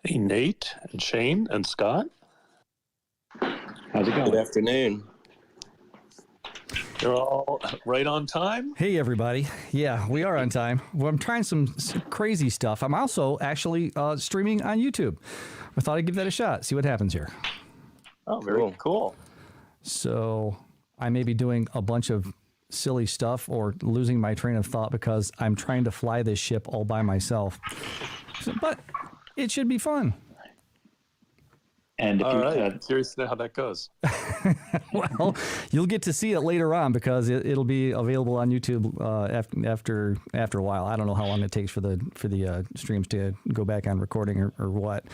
Hey, Nate and Shane and Scott. How's it going? Good afternoon. You're all right on time? Hey, everybody. Yeah, we are on time. Well, I'm trying some crazy stuff. I'm also actually streaming on YouTube. I thought I'd give that a shot, see what happens here. Oh, very cool. So I may be doing a bunch of silly stuff or losing my train of thought because I'm trying to fly this ship all by myself. But it should be fun. And if all right, curious to know how that goes. Well, you'll get to see it later on because it'll be available on YouTube after a while. I don't know how long it takes for the streams to go back on recording or what,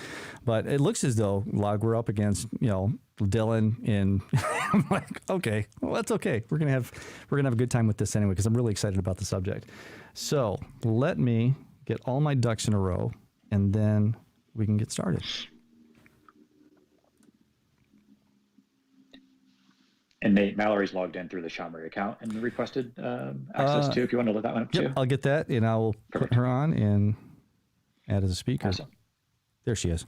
but it looks as though we're up against Dylan, and I'm like, okay, well, that's okay. We're gonna have a good time with this anyway because I'm really excited about the subject. So let me get all my ducks in a row, and then we can get started. And Nate, Mallory's logged in through the SHAmory account and requested access to, if you want to look that one up too. I'll get that, and I'll put her on and add as a speaker. Awesome. There she is.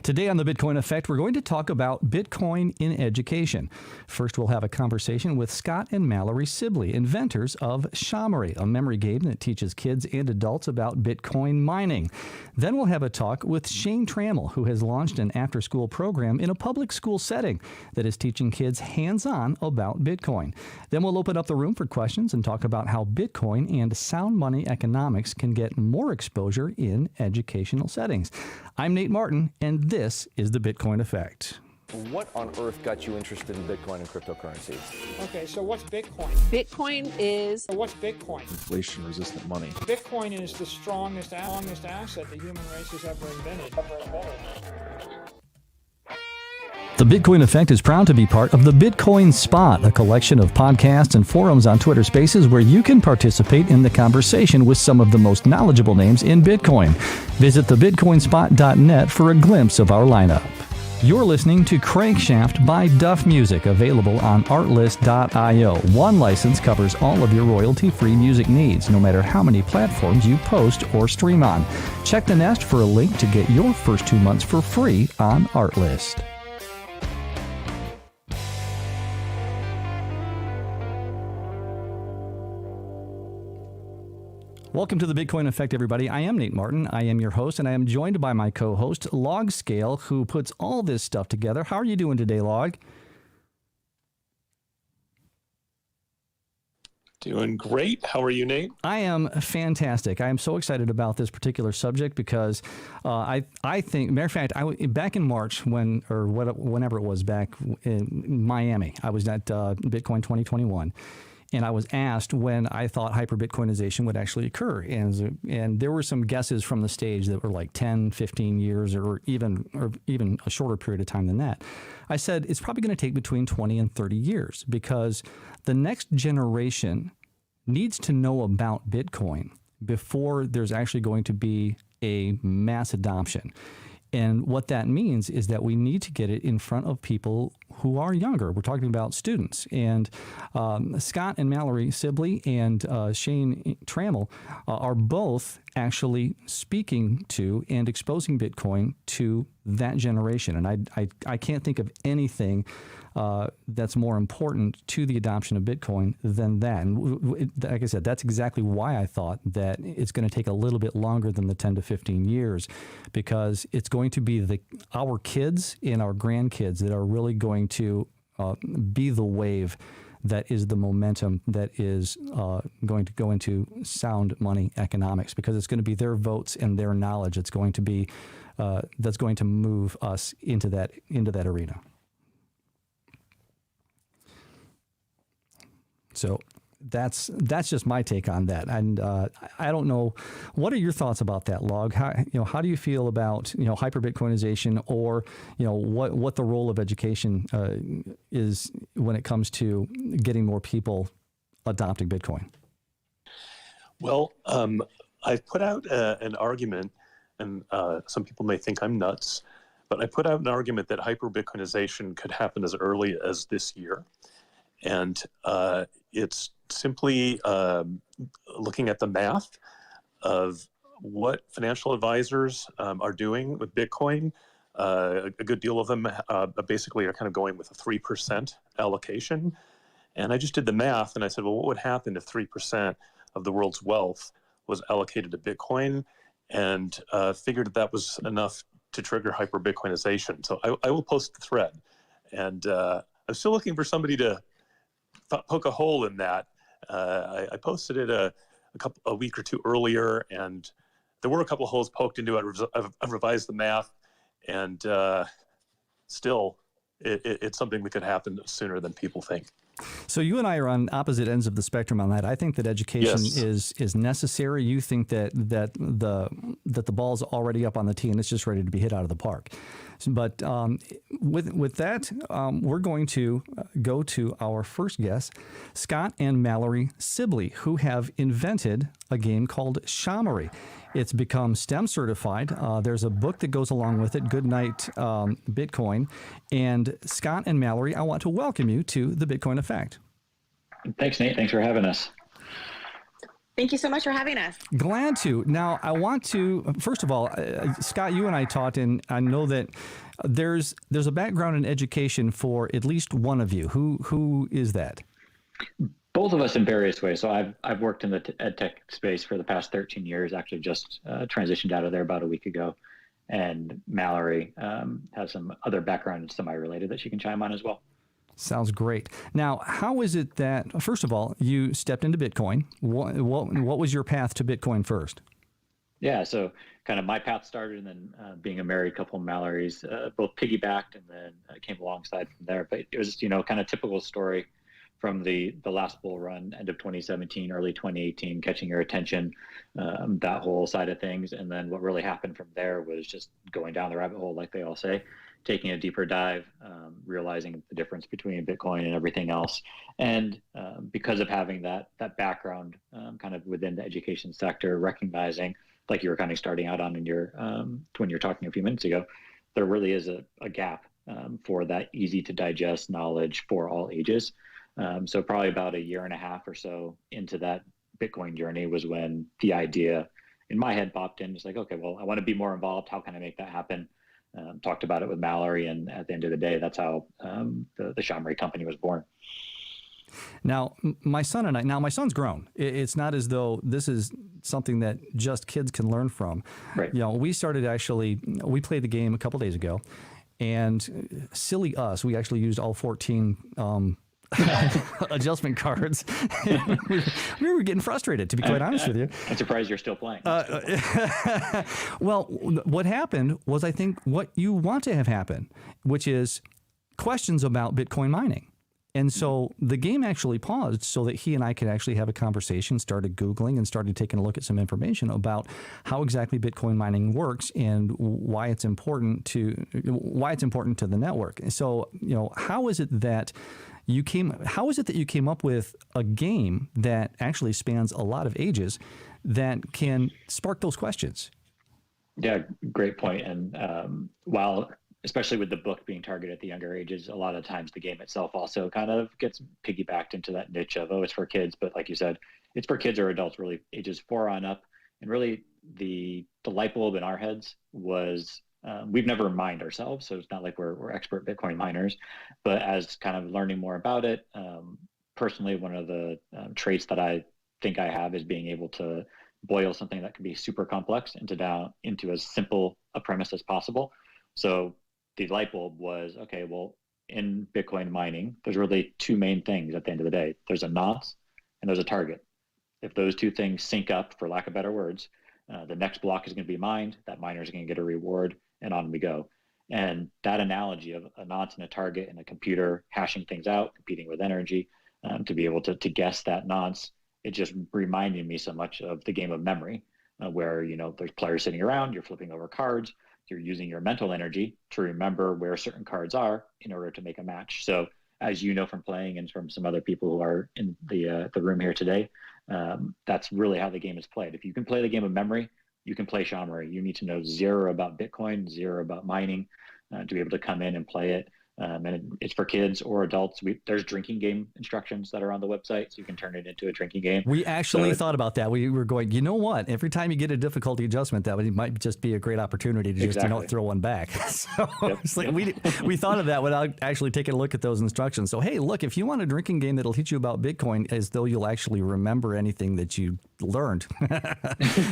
Today on The Bitcoin Effect, we're going to talk about Bitcoin in education. First, we'll have a conversation with Scott and Mallory Sibley, inventors of SHAmory, a memory game that teaches kids and adults about Bitcoin mining. Then we'll have a talk with Shane Trammell, who has launched an after-school program in a public school setting that is teaching kids hands-on about Bitcoin. Then we'll open up the room for questions and talk about how Bitcoin and sound money economics can get more exposure in educational settings. I'm Nate Martin, and this is The Bitcoin Effect. What on earth got you interested in Bitcoin and cryptocurrencies? Okay, so what's Bitcoin? Bitcoin is... What's Bitcoin? Inflation-resistant money. Bitcoin is the strongest asset the human race has ever invented. The Bitcoin Effect is proud to be part of the Bitcoin Spot, a collection of podcasts and forums on Twitter Spaces where you can participate in the conversation with some of the most knowledgeable names in Bitcoin. Visit thebitcoinspot.net for a glimpse of our lineup. You're listening to Crankshaft by Duff Music, available on artlist.io. One license covers all of your royalty-free music needs, no matter how many platforms you post or stream on. Check the nest for a link to get your first 2 months for free on Artlist. Welcome to the Bitcoin Effect, everybody. I am Nate Martin. I am your host, and I am joined by my co-host, Log Scale, who puts all this stuff together. How are you doing today, Log? Doing great. How are you, Nate? I am fantastic. I am so excited about this particular subject because I think, matter of fact, back in March whenever it was back in Miami, I was at Bitcoin 2021. And I was asked when I thought hyper-Bitcoinization would actually occur. And there were some guesses from the stage that were like 10, 15 years or even a shorter period of time than that. I said it's probably going to take between 20 and 30 years because the next generation needs to know about Bitcoin before there's actually going to be a mass adoption. And what that means is that we need to get it in front of people who are younger. We're talking about students. And Scott and Mallory Sibley and Shane Trammell are both actually speaking to and exposing Bitcoin to that generation. And I can't think of anything that's more important to the adoption of Bitcoin than that. And like I said, that's exactly why I thought that it's going to take a little bit longer than the 10 to 15 years, because it's going to be our kids and our grandkids that are really going to be the wave that is the momentum that is going to go into sound money economics, because it's going to be their votes and their knowledge. It's going to be that's going to move us into that arena. So that's just my take on that. And I don't know, what are your thoughts about that, Log? How do you feel about hyper Bitcoinization, or what the role of education is when it comes to getting more people adopting Bitcoin? Well, I've put out an argument, and some people may think I'm nuts, but I put out an argument that hyper Bitcoinization could happen as early as this year. And it's simply looking at the math of what financial advisors are doing with Bitcoin. A good deal of them basically are kind of going with a 3% allocation. And I just did the math and I said, well, what would happen if 3% of the world's wealth was allocated to Bitcoin? And figured that was enough to trigger hyper Bitcoinization. So I will post the thread. And I'm still looking for somebody to poke a hole in that. I posted it a week or two earlier, and there were a couple of holes poked into it. I've revised the math, and still, it's something that could happen sooner than people think. So you and I are on opposite ends of the spectrum on that. I think that education is necessary. You think that the ball's already up on the tee and it's just ready to be hit out of the park. But with that, we're going to go to our first guest, Scott and Mallory Sibley, who have invented a game called SHAmory. It's become STEM certified. There's a book that goes along with it, Good Night Bitcoin. And Scott and Mallory, I want to welcome you to the Bitcoin Effect. Thanks, Nate. Thanks for having us. Thank you so much for having us. Glad to. Now, I want to, first of all, Scott, you and I talked, and I know that there's a background in education for at least one of you. Who is that? Both of us in various ways. So I've worked in the ed tech space for the past 13 years, actually just transitioned out of there about a week ago. And Mallory has some other background semi-related that she can chime on as well. Sounds great. Now, how is it that, first of all, you stepped into Bitcoin? What was your path to Bitcoin first? Yeah, so kind of my path started, and then being a married couple, Mallory's both piggybacked and then came alongside from there. But it was, kind of typical story from the last bull run, end of 2017, early 2018, catching your attention, that whole side of things. And then what really happened from there was just going down the rabbit hole, like they all say, taking a deeper dive, realizing the difference between Bitcoin and everything else. And because of having that background kind of within the education sector, recognizing, like you were kind of starting out on in your when you were talking a few minutes ago, there really is a gap for that easy to digest knowledge for all ages. So probably about a year and a half or so into that Bitcoin journey was when the idea in my head popped in. It's like, okay, well, I want to be more involved. How can I make that happen? Talked about it with Mallory, and at the end of the day, that's how the SHAmory company was born. Now, my son's grown. It's not as though this is something that just kids can learn from. Right. We played the game a couple days ago, and silly us, we actually used all 14 adjustment cards. we were getting frustrated, to be quite honest with you. I'm surprised you're still playing. Well, what happened was, I think, what you want to have happen, which is questions about Bitcoin mining. And so the game actually paused so that he and I could actually have a conversation, started Googling and started taking a look at some information about how exactly Bitcoin mining works and why it's important to the network. And so, how is it that you came up with a game that actually spans a lot of ages that can spark those questions? Yeah, great point. And while, especially with the book being targeted at the younger ages, a lot of times the game itself also kind of gets piggybacked into that niche of, it's for kids. But like you said, it's for kids or adults, really ages 4 on up. And really the light bulb in our heads was, we've never mined ourselves, so it's not like we're expert Bitcoin miners, but as kind of learning more about it, personally, one of the traits that I think I have is being able to boil something that can be super complex into as simple a premise as possible. So the light bulb was, okay, well, in Bitcoin mining, there's really 2 main things at the end of the day. There's a nonce and there's a target. If those 2 things sync up, for lack of better words, the next block is going to be mined, that miner is going to get a reward, and on we go. And that analogy of a nonce and a target and a computer hashing things out, competing with energy, to be able to guess that nonce. It just reminded me so much of the game of memory, where, there's players sitting around, you're flipping over cards, you're using your mental energy to remember where certain cards are in order to make a match. So as you know from playing and from some other people who are in the room here today, that's really how the game is played. If you can play the game of memory, you can play SHAmory. You need to know zero about Bitcoin, zero about mining, to be able to come in and play it. And it's for kids or adults. There's drinking game instructions that are on the website, so you can turn it into a drinking game. We actually thought about that. We were going, you know what? Every time you get a difficulty adjustment, that might just be a great opportunity to just throw one back. So it's like we thought of that without actually taking a look at those instructions. So hey, look, if you want a drinking game that'll teach you about Bitcoin as though you'll actually remember anything that you learned,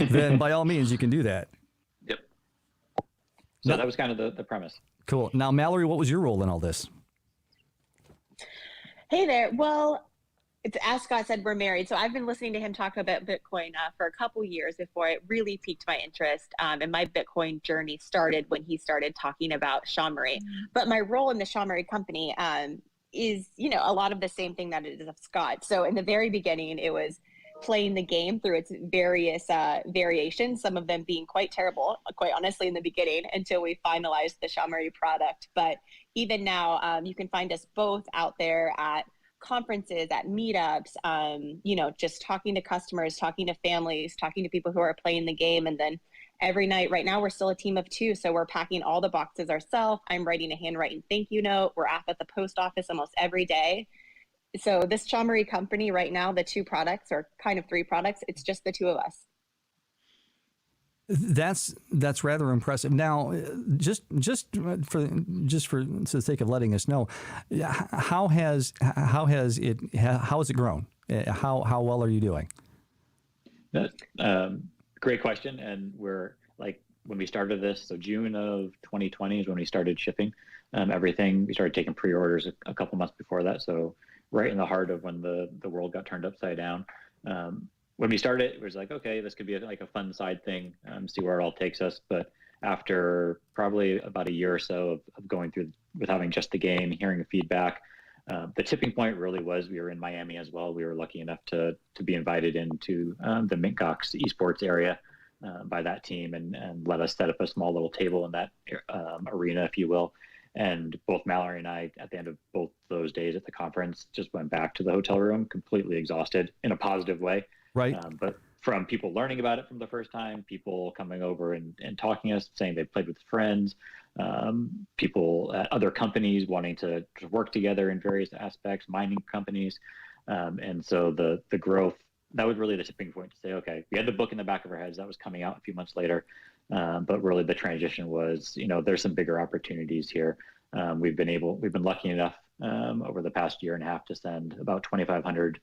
then by all means you can do that. Yep. So that was kind of the premise. Cool. Now, Mallory, what was your role in all this? Hey there. Well, as Scott said, we're married. So I've been listening to him talk about Bitcoin for a couple years before it really piqued my interest. And my Bitcoin journey started when he started talking about SHAmory. But my role in the SHAmory company is, a lot of the same thing that it is of Scott. So in the very beginning, it was playing the game through its various variations, some of them being quite terrible, quite honestly, in the beginning, until we finalized the SHAmory product. But even now, you can find us both out there at conferences, at meetups, just talking to customers, talking to families, talking to people who are playing the game. And then every night, right now, we're still a team of 2. So we're packing all the boxes ourselves. I'm writing a handwritten thank you note. We're at the post office almost every day. So this SHAmory company right now, the 2 products, or kind of 3 products, it's just the 2 of us. That's rather impressive. Now, just for the sake of letting us know, how has it grown? How well are you doing? Great question. And we're like, when we started this, so June of 2020 is when we started shipping everything. We started taking pre-orders a couple months before that. So right in the heart of when the world got turned upside down. When we started, it was like, okay, this could be like a fun side thing, see where it all takes us. But after probably about a year or so of going through with having just the game, hearing the feedback, the tipping point really was we were in Miami as well. We were lucky enough to be invited into the Mint Gox esports area by that team and let us set up a small little table in that arena, if you will. And both Mallory and I, at the end of both those days at the conference, just went back to the hotel room completely exhausted in a positive way. Right. But from people learning about it from the first time, people coming over and talking to us, saying they played with friends, people at other companies wanting to work together in various aspects, mining companies. And so the growth, that was really the tipping point to say, okay, we had the book in the back of our heads that was coming out a few months later. But really the transition was, there's some bigger opportunities here. We've been lucky enough over the past year and a half to send about 2,500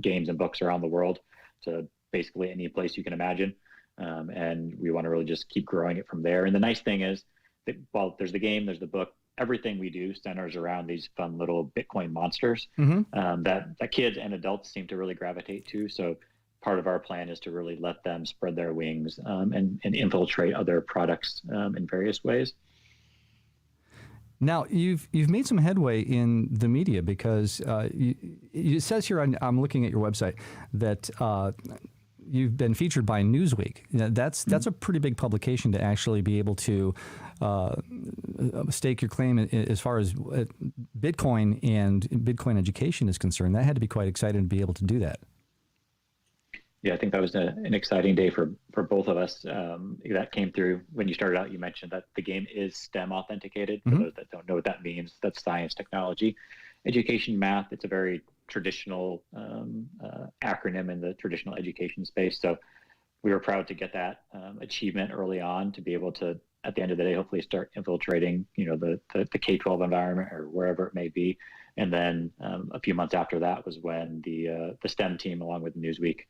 games and books around the world to basically any place you can imagine. And we want to really just keep growing it from there. And the nice thing is that while there's the game, there's the book, everything we do centers around these fun little Bitcoin monsters that kids and adults seem to really gravitate to. So part of our plan is to really let them spread their wings and infiltrate other products in various ways. Now, you've made some headway in the media because it says here, I'm looking at your website, that you've been featured by Newsweek. That's a pretty big publication to actually be able to stake your claim as far as Bitcoin and Bitcoin education is concerned. That had to be quite exciting to be able to do that. Yeah, I think that was an exciting day for both of us. That came through when you started out. You mentioned that the game is STEM authenticated. For those that don't know what that means, that's science, technology, education, math. It's a very traditional acronym in the traditional education space. So we were proud to get that achievement early on to be able to, at the end of the day, hopefully start infiltrating, the K-12 environment or wherever it may be. And then a few months after that was when the STEM team, along with Newsweek,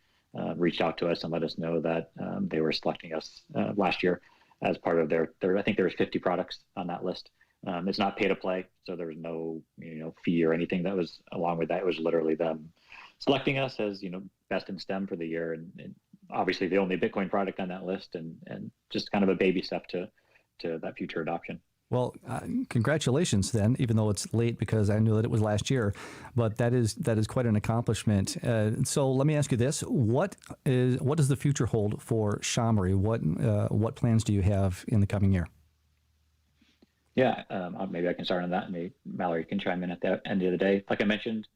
reached out to us and let us know that they were selecting us last year as part of their I think there was 50 products on that list. It's not pay to play, so there was no fee or anything that was along with that. It was literally them selecting us as best in STEM for the year, and obviously the only Bitcoin product on that list, and just kind of a baby step to that future adoption. Well, congratulations then, even though it's late because I knew that it was last year, but that is quite an accomplishment. So let me ask you this: what does the future hold for SHAmory? What plans do you have in the coming year? Yeah, maybe I can start on that, and maybe Mallory can chime in at the end of the day. Like I mentioned,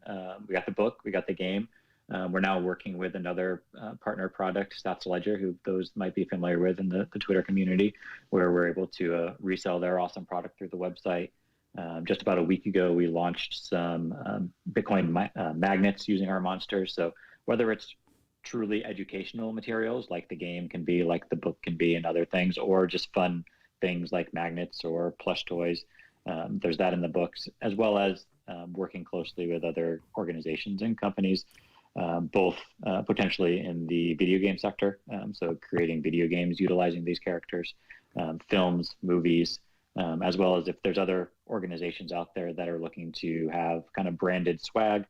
we got the book, we got the game. We're now working with another partner product, Stats Ledger, who those might be familiar with in the Twitter community, where we're able to resell their awesome product through the website. Just about a week ago, we launched some Bitcoin magnets using our monsters. So whether it's truly educational materials like the game can be, like the book can be, and other things, or just fun things like magnets or plush toys, there's that in the books, as well as working closely with other organizations and companies, both potentially in the video game sector, so creating video games utilizing these characters, films, movies, as well as if there's other organizations out there that are looking to have kind of branded swag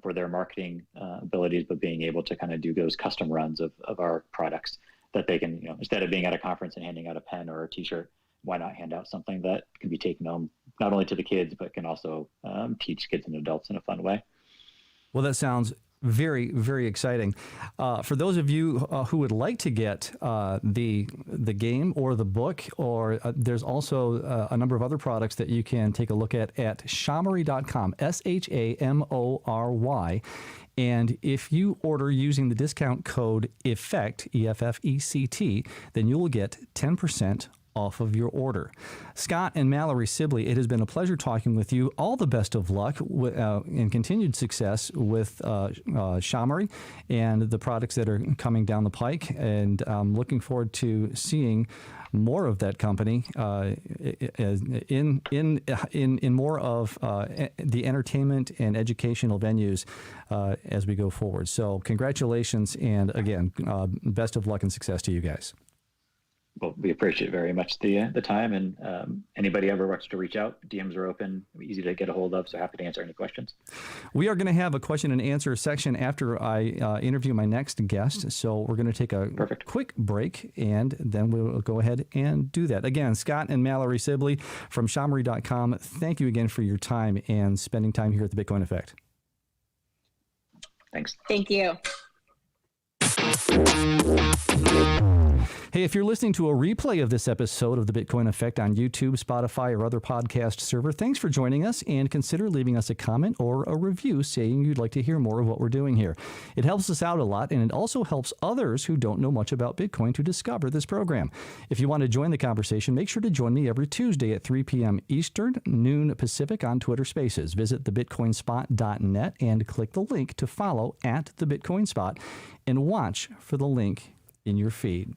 for their marketing abilities, but being able to kind of do those custom runs of our products that they can, instead of being at a conference and handing out a pen or a t-shirt, why not hand out something that can be taken home not only to the kids, but can also teach kids and adults in a fun way. Well, that sounds very, very exciting. For those of you who would like to get the game or the book, or there's also a number of other products that you can take a look at SHAmory.com, SHAMORY. And if you order using the discount code EFFECT, EFFECT, then you will get 10% off of your order. Scott and Mallory Sibley, it has been a pleasure talking with you. All the best of luck and continued success with SHAmory and the products that are coming down the pike. And I'm looking forward to seeing more of that company in more of the entertainment and educational venues as we go forward. So congratulations, and again, best of luck and success to you guys. Well, we appreciate very much the time, and anybody ever wants to reach out, DMs are open, easy to get a hold of, so happy to answer any questions. We are going to have a question and answer section after I interview my next guest, so we're going to take a quick break, and then we'll go ahead and do that. Again, Scott and Mallory Sibley from SHAmory.com, thank you again for your time and spending time here at the Bitcoin Effect. Thanks. Thank you. Hey, if you're listening to a replay of this episode of The Bitcoin Effect on YouTube, Spotify, or other podcast server, thanks for joining us, and consider leaving us a comment or a review saying you'd like to hear more of what we're doing here. It helps us out a lot, and it also helps others who don't know much about Bitcoin to discover this program. If you want to join the conversation, make sure to join me every Tuesday at 3 p.m. Eastern, noon Pacific on Twitter Spaces. Visit thebitcoinspot.net and click the link to follow at TheBitcoinSpot and watch for the link in your feed.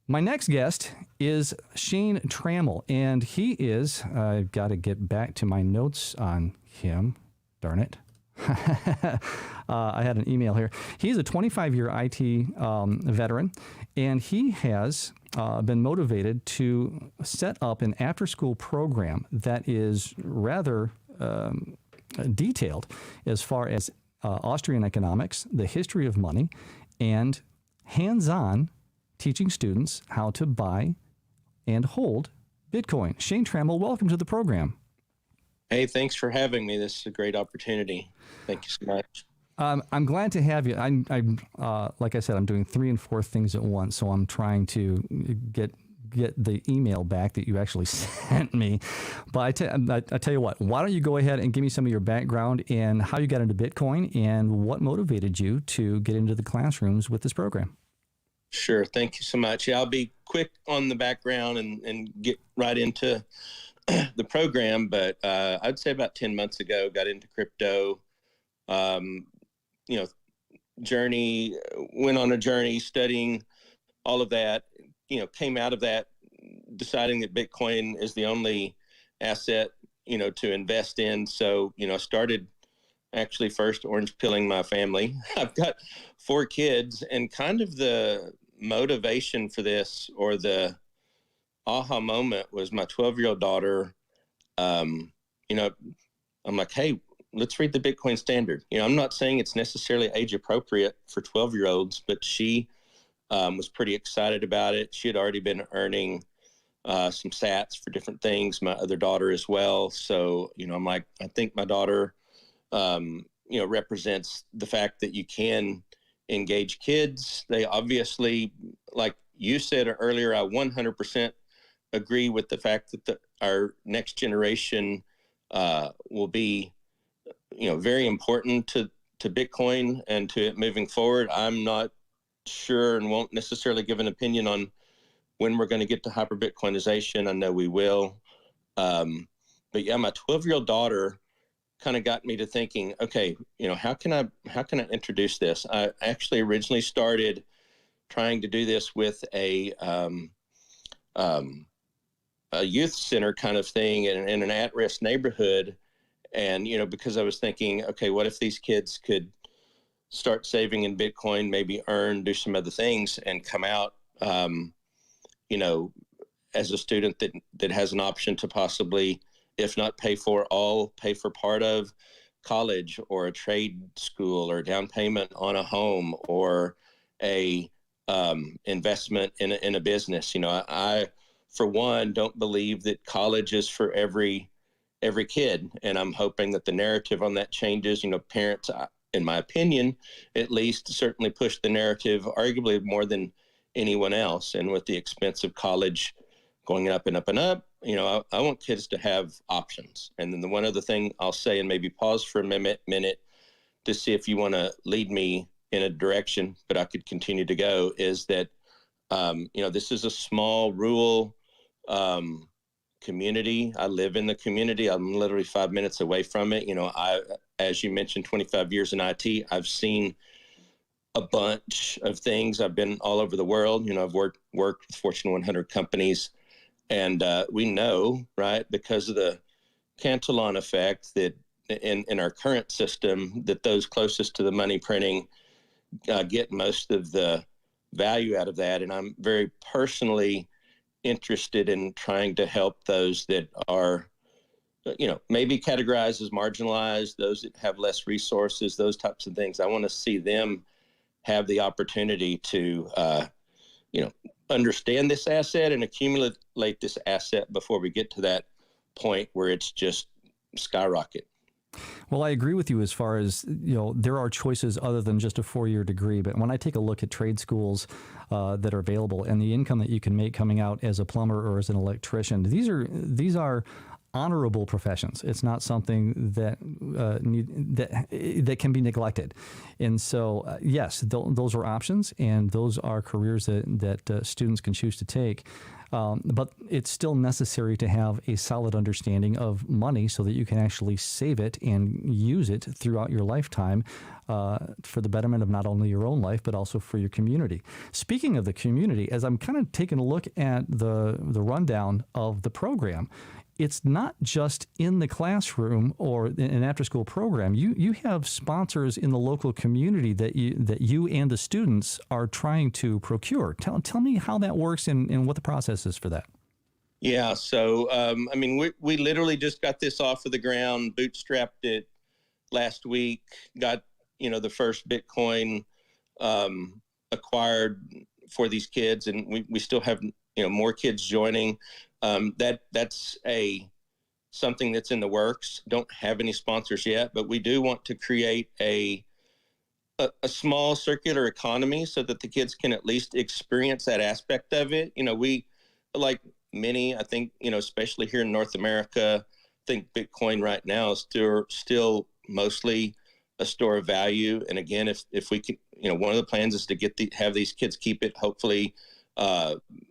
My next guest is Shane Trammell, and he is, I've got to get back to my notes on him, darn it. I had an email here. He's a 25-year IT veteran, and he has been motivated to set up an after-school program that is rather detailed as far as Austrian economics, the history of money, and hands-on teaching students how to buy and hold Bitcoin. Shane Trammell, welcome to the program. Hey, thanks for having me. This is a great opportunity. Thank you so much. I'm glad to have you. I'm like I said, I'm doing 3 and 4 things at once, so I'm trying to get the email back that you actually sent me. But I tell you what, why don't you go ahead and give me some of your background and how you got into Bitcoin and what motivated you to get into the classrooms with this program? Sure. Thank you so much. Yeah, I'll be quick on the background and get right into the program. But I'd say about 10 months ago, got into crypto, journey, went on a journey studying all of that, came out of that deciding that Bitcoin is the only asset, to invest in. So, started actually first orange pilling my family. I've got 4 kids, and kind of the motivation for this, or the aha moment, was my 12-year-old daughter. I'm like, hey, let's read the Bitcoin Standard. I'm not saying it's necessarily age appropriate for 12-year-olds, but she was pretty excited about it. She had already been earning some sats for different things, my other daughter as well. So, I'm like, I think my daughter, represents the fact that you can engage kids. They obviously, like you said earlier, I 100% agree with the fact that our next generation will be, very important to Bitcoin and to it moving forward. I'm not sure and won't necessarily give an opinion on when we're going to get to hyper Bitcoinization. I know we will. But yeah, my 12-year-old daughter kind of got me to thinking, okay, how can I introduce this? I actually originally started trying to do this with a youth center kind of thing in an at-risk neighborhood. And, because I was thinking, okay, what if these kids could start saving in Bitcoin, maybe earn, do some other things, and come out, as a student that has an option to possibly, if not pay for all, pay for part of college or a trade school or down payment on a home or a investment in a business. I, for one, don't believe that college is for every kid. And I'm hoping that the narrative on that changes. Parents, in my opinion, at least certainly push the narrative arguably more than anyone else. And with the expense of college going up and up and up, I want kids to have options. And then the one other thing I'll say, and maybe pause for a minute to see if you want to lead me in a direction, but I could continue to go, is that, this is a small rural community. I live in the community. I'm literally 5 minutes away from it. As you mentioned, 25 years in IT, I've seen a bunch of things. I've been all over the world. I've worked with Fortune 100 companies, and we know, right, because of the Cantillon effect, that in our current system, that those closest to the money printing get most of the value out of that. And I'm very personally interested in trying to help those that are, maybe categorized as marginalized, those that have less resources, those types of things. I want to see them have the opportunity to, understand this asset and accumulate this asset before we get to that point where it's just skyrocket. Well, I agree with you as far as, there are choices other than just a 4-year degree. But when I take a look at trade schools that are available and the income that you can make coming out as a plumber or as an electrician, these are honorable professions. It's not something that that can be neglected. And so, yes, those are options, and those are careers that students can choose to take. But it's still necessary to have a solid understanding of money so that you can actually save it and use it throughout your lifetime for the betterment of not only your own life, but also for your community. Speaking of the community, as I'm kind of taking a look at the rundown of the program, it's not just in the classroom or in an after-school program. You have sponsors in the local community that you and the students are trying to procure. Tell me how that works and what the process is for that. Yeah, so we literally just got this off of the ground, bootstrapped it last week, got the first Bitcoin acquired for these kids, and we still have more kids joining. That's something that's in the works. Don't have any sponsors yet, but we do want to create a small circular economy so that the kids can at least experience that aspect of it. We, like many, I think, especially here in North America, I think Bitcoin right now is still mostly a store of value. And again, if we could, one of the plans is to have these kids keep it, hopefully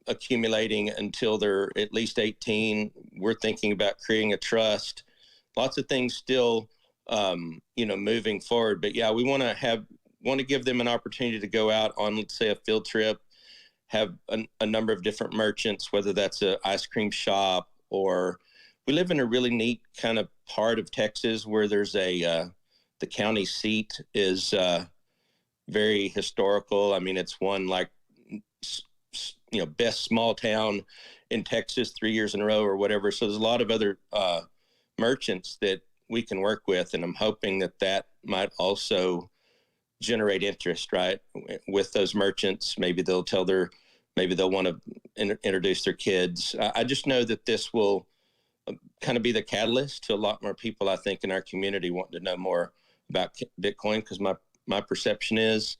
accumulating until they're at least 18. We're thinking about creating a trust. Lots of things still, moving forward. But yeah, we want to give them an opportunity to go out on, let's say, a field trip, have a number of different merchants, whether that's an ice cream shop, or we live in a really neat kind of part of Texas where there's the county seat is very historical. I mean, it's one like, best small town in Texas 3 years in a row or whatever. So there's a lot of other merchants that we can work with, and I'm hoping that might also generate interest, right? With those merchants, maybe they'll tell their maybe they'll want to introduce their kids. I just know that this will kind of be the catalyst to a lot more people, I think, in our community wanting to know more about Bitcoin, because my perception is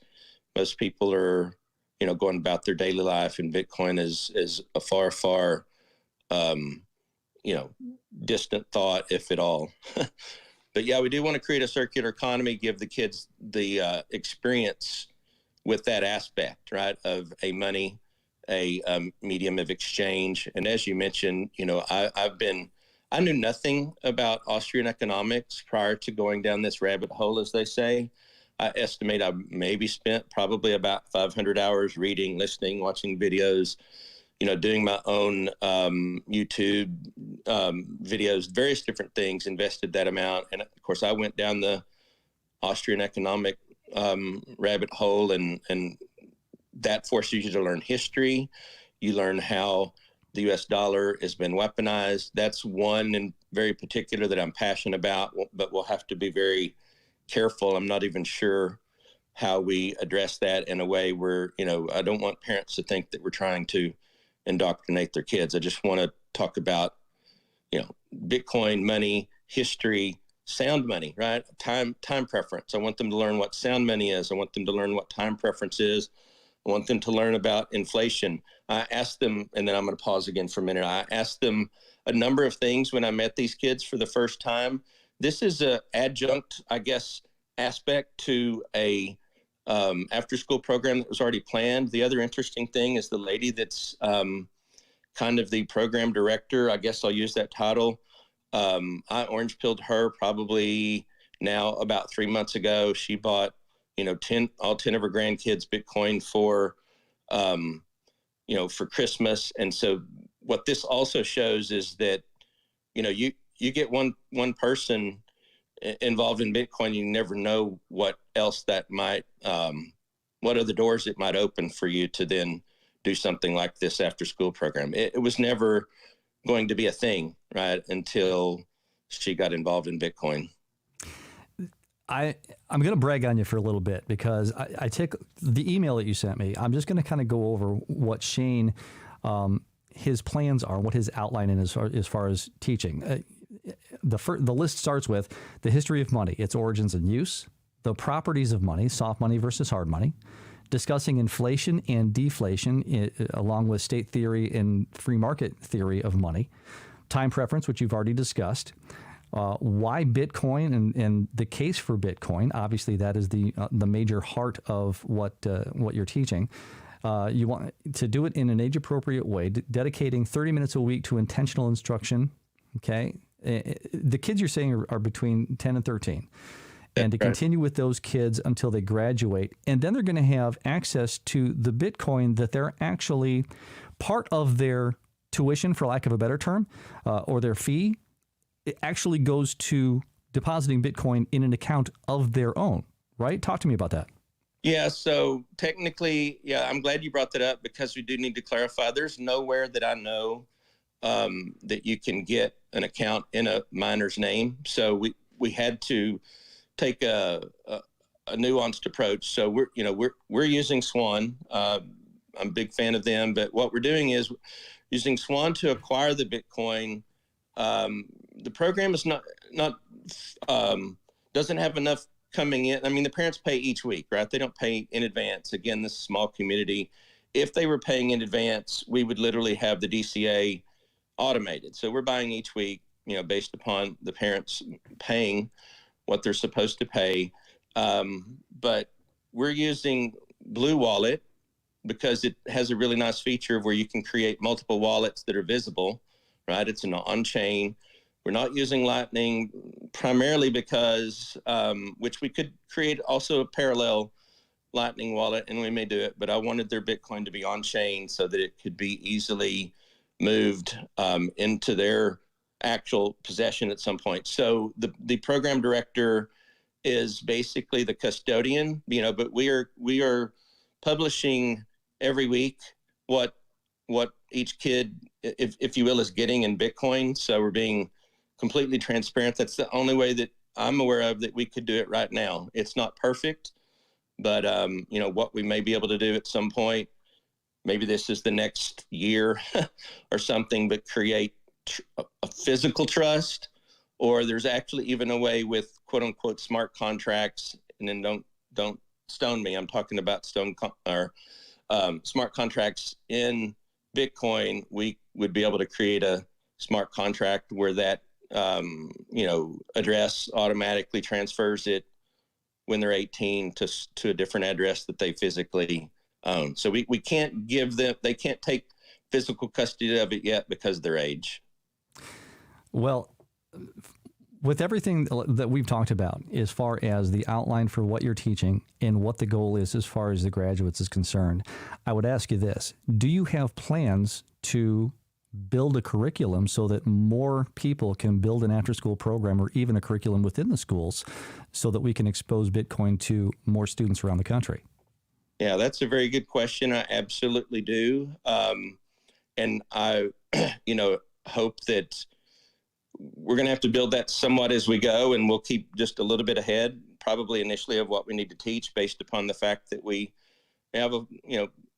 most people are, going about their daily life, and Bitcoin is a far, distant thought, if at all. But yeah, we do want to create a circular economy, give the kids the experience with that aspect, right, of a money, a medium of exchange. And as you mentioned, I knew nothing about Austrian economics prior to going down this rabbit hole, as they say. I estimate I maybe spent probably about 500 hours reading, listening, watching videos, doing my own YouTube videos, various different things, invested that amount. And of course, I went down the Austrian economic rabbit hole, and that forces you to learn history. You learn how the US dollar has been weaponized. That's one in very particular that I'm passionate about, but we'll have to be very careful. I'm not even sure how we address that in a way where, I don't want parents to think that we're trying to indoctrinate their kids. I just want to talk about, Bitcoin, money, history, sound money, right? Time preference. I want them to learn what sound money is. I want them to learn what time preference is. I want them to learn about inflation. I asked them, and then I'm going to pause again for a minute. I asked them a number of things when I met these kids for the first time. This is a adjunct, I guess, aspect to a after-school program that was already planned. The other interesting thing is the lady that's kind of the program director, I guess I'll use that title. I orange-pilled her probably now about 3 months ago. She bought, all 10 of her grandkids Bitcoin for Christmas. And so what this also shows is that, you get one person involved in Bitcoin, you never know what else that might, what other doors it might open for you to then do something like this after school program. It was never going to be a thing, right, until she got involved in Bitcoin. I'm going to brag on you for a little bit, because I take the email that you sent me. I'm just going to kind of go over what Shane, his plans are, what his outline is as far as teaching. The list starts with the history of money, its origins and use, the properties of money, soft money versus hard money, discussing inflation and deflation along with state theory and free market theory of money, time preference, which you've already discussed, why Bitcoin and the case for Bitcoin. Obviously, that is the major heart of what you're teaching. You want to do it in an age-appropriate way, dedicating 30 minutes a week to intentional instruction. Okay, the kids you're saying are between 10 and 13. And to continue with those kids until they graduate. And then they're going to have access to the Bitcoin that they're actually part of their tuition, for lack of a better term, or their fee. It actually goes to depositing Bitcoin in an account of their own, right? Talk to me about that. Yeah, so technically, I'm glad you brought that up, because we do need to clarify. There's nowhere that I know that you can get an account in a minor's name. So we had to take a nuanced approach. So we're using Swan. I'm a big fan of them, but what we're doing is using Swan to acquire the Bitcoin. The program is not doesn't have enough coming in. I mean, the parents pay each week, right? They don't pay in advance. Again, this is a small community. If they were paying in advance, we would literally have the DCA automated. So we're buying each week, based upon the parents paying what they're supposed to pay. But we're using Blue Wallet because it has a really nice feature where you can create multiple wallets that are visible, right? It's an on-chain. We're not using Lightning primarily because, which we could create also a parallel Lightning wallet, and we may do it, but I wanted their Bitcoin to be on-chain so that it could be easily moved into their actual possession at some point. So the program director is basically the custodian, but we are publishing every week what each kid, if you will, is getting in Bitcoin. So we're being completely transparent. That's the only way that I'm aware of that we could do it right now. It's not perfect, but what we may be able to do at some point maybe this is the next year or something, but create a physical trust, or there's actually even a way with quote unquote smart contracts. And then don't stone me. I'm talking about smart contracts in Bitcoin. We would be able to create a smart contract where that address automatically transfers it when they're 18 to a different address that they physically own. So we can't give them, they can't take physical custody of it yet because of their age. Well, with everything that we've talked about, as far as the outline for what you're teaching and what the goal is as far as the graduates is concerned, I would ask you this. Do you have plans to build a curriculum so that more people can build an after-school program or even a curriculum within the schools so that we can expose Bitcoin to more students around the country? Yeah, that's a very good question. I absolutely do. And I, hope that we're going to have to build that somewhat as we go, and we'll keep just a little bit ahead, probably initially, of what we need to teach based upon the fact that we have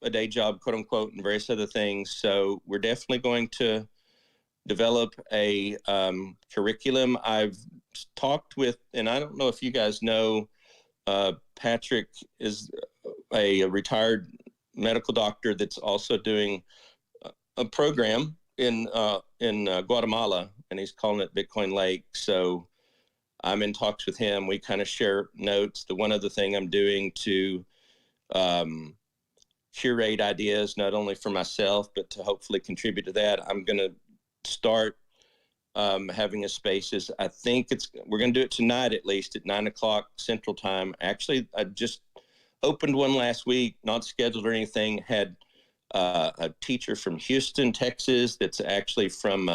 a day job, quote unquote, and various other things. So we're definitely going to develop a curriculum. I've talked with, and I don't know if you guys know, Patrick is a retired medical doctor that's also doing a program in Guatemala, and he's calling it Bitcoin Lake. So I'm in talks with him. We kind of share notes. The one other thing I'm doing to curate ideas, not only for myself, but to hopefully contribute to that, I'm going to start having a spaces. I think we're going to do it tonight, at least at 9:00 Central Time. Actually, I just opened one last week, not scheduled or anything. Had a teacher from Houston, Texas, that's actually from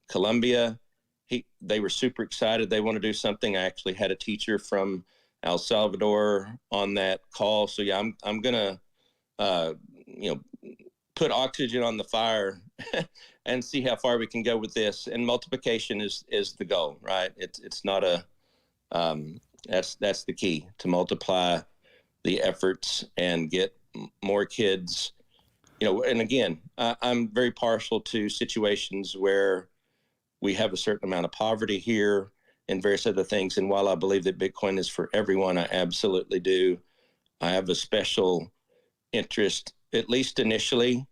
Colombia. They were super excited. They want to do something. I actually had a teacher from El Salvador on that call. So yeah, I'm gonna put oxygen on the fire and see how far we can go with this. And multiplication is the goal, right? It's not that's the key, to multiply the efforts and get more kids. And again, I'm very partial to situations where we have a certain amount of poverty here and various other things. And while I believe that Bitcoin is for everyone, I absolutely do. I have a special interest, at least initially,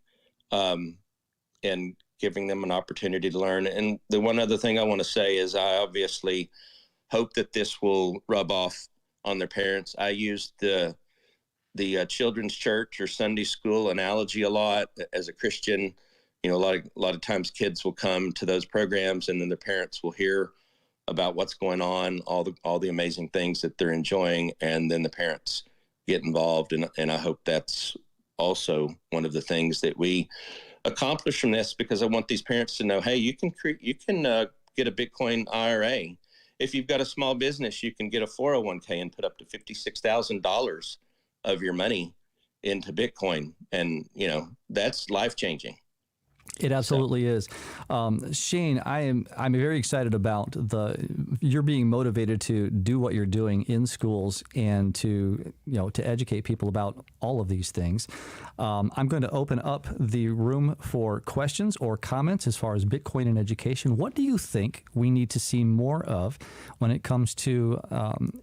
in giving them an opportunity to learn. And the one other thing I want to say is I obviously hope that this will rub off on their parents. I use the children's church or Sunday school analogy a lot. As a Christian, a lot of times kids will come to those programs, and then their parents will hear about what's going on, all the amazing things that they're enjoying, and then the parents get involved. And I hope that's also one of the things that we accomplish from this, because I want these parents to know, hey, you can get a Bitcoin IRA. If you've got a small business, you can get a 401k and put up to $56,000 of your money into Bitcoin. And, that's life-changing. It absolutely is. Shane, I'm very excited about you're being motivated to do what you're doing in schools and to educate people about all of these things. I'm going to open up the room for questions or comments as far as Bitcoin and education. What do you think we need to see more of when it comes to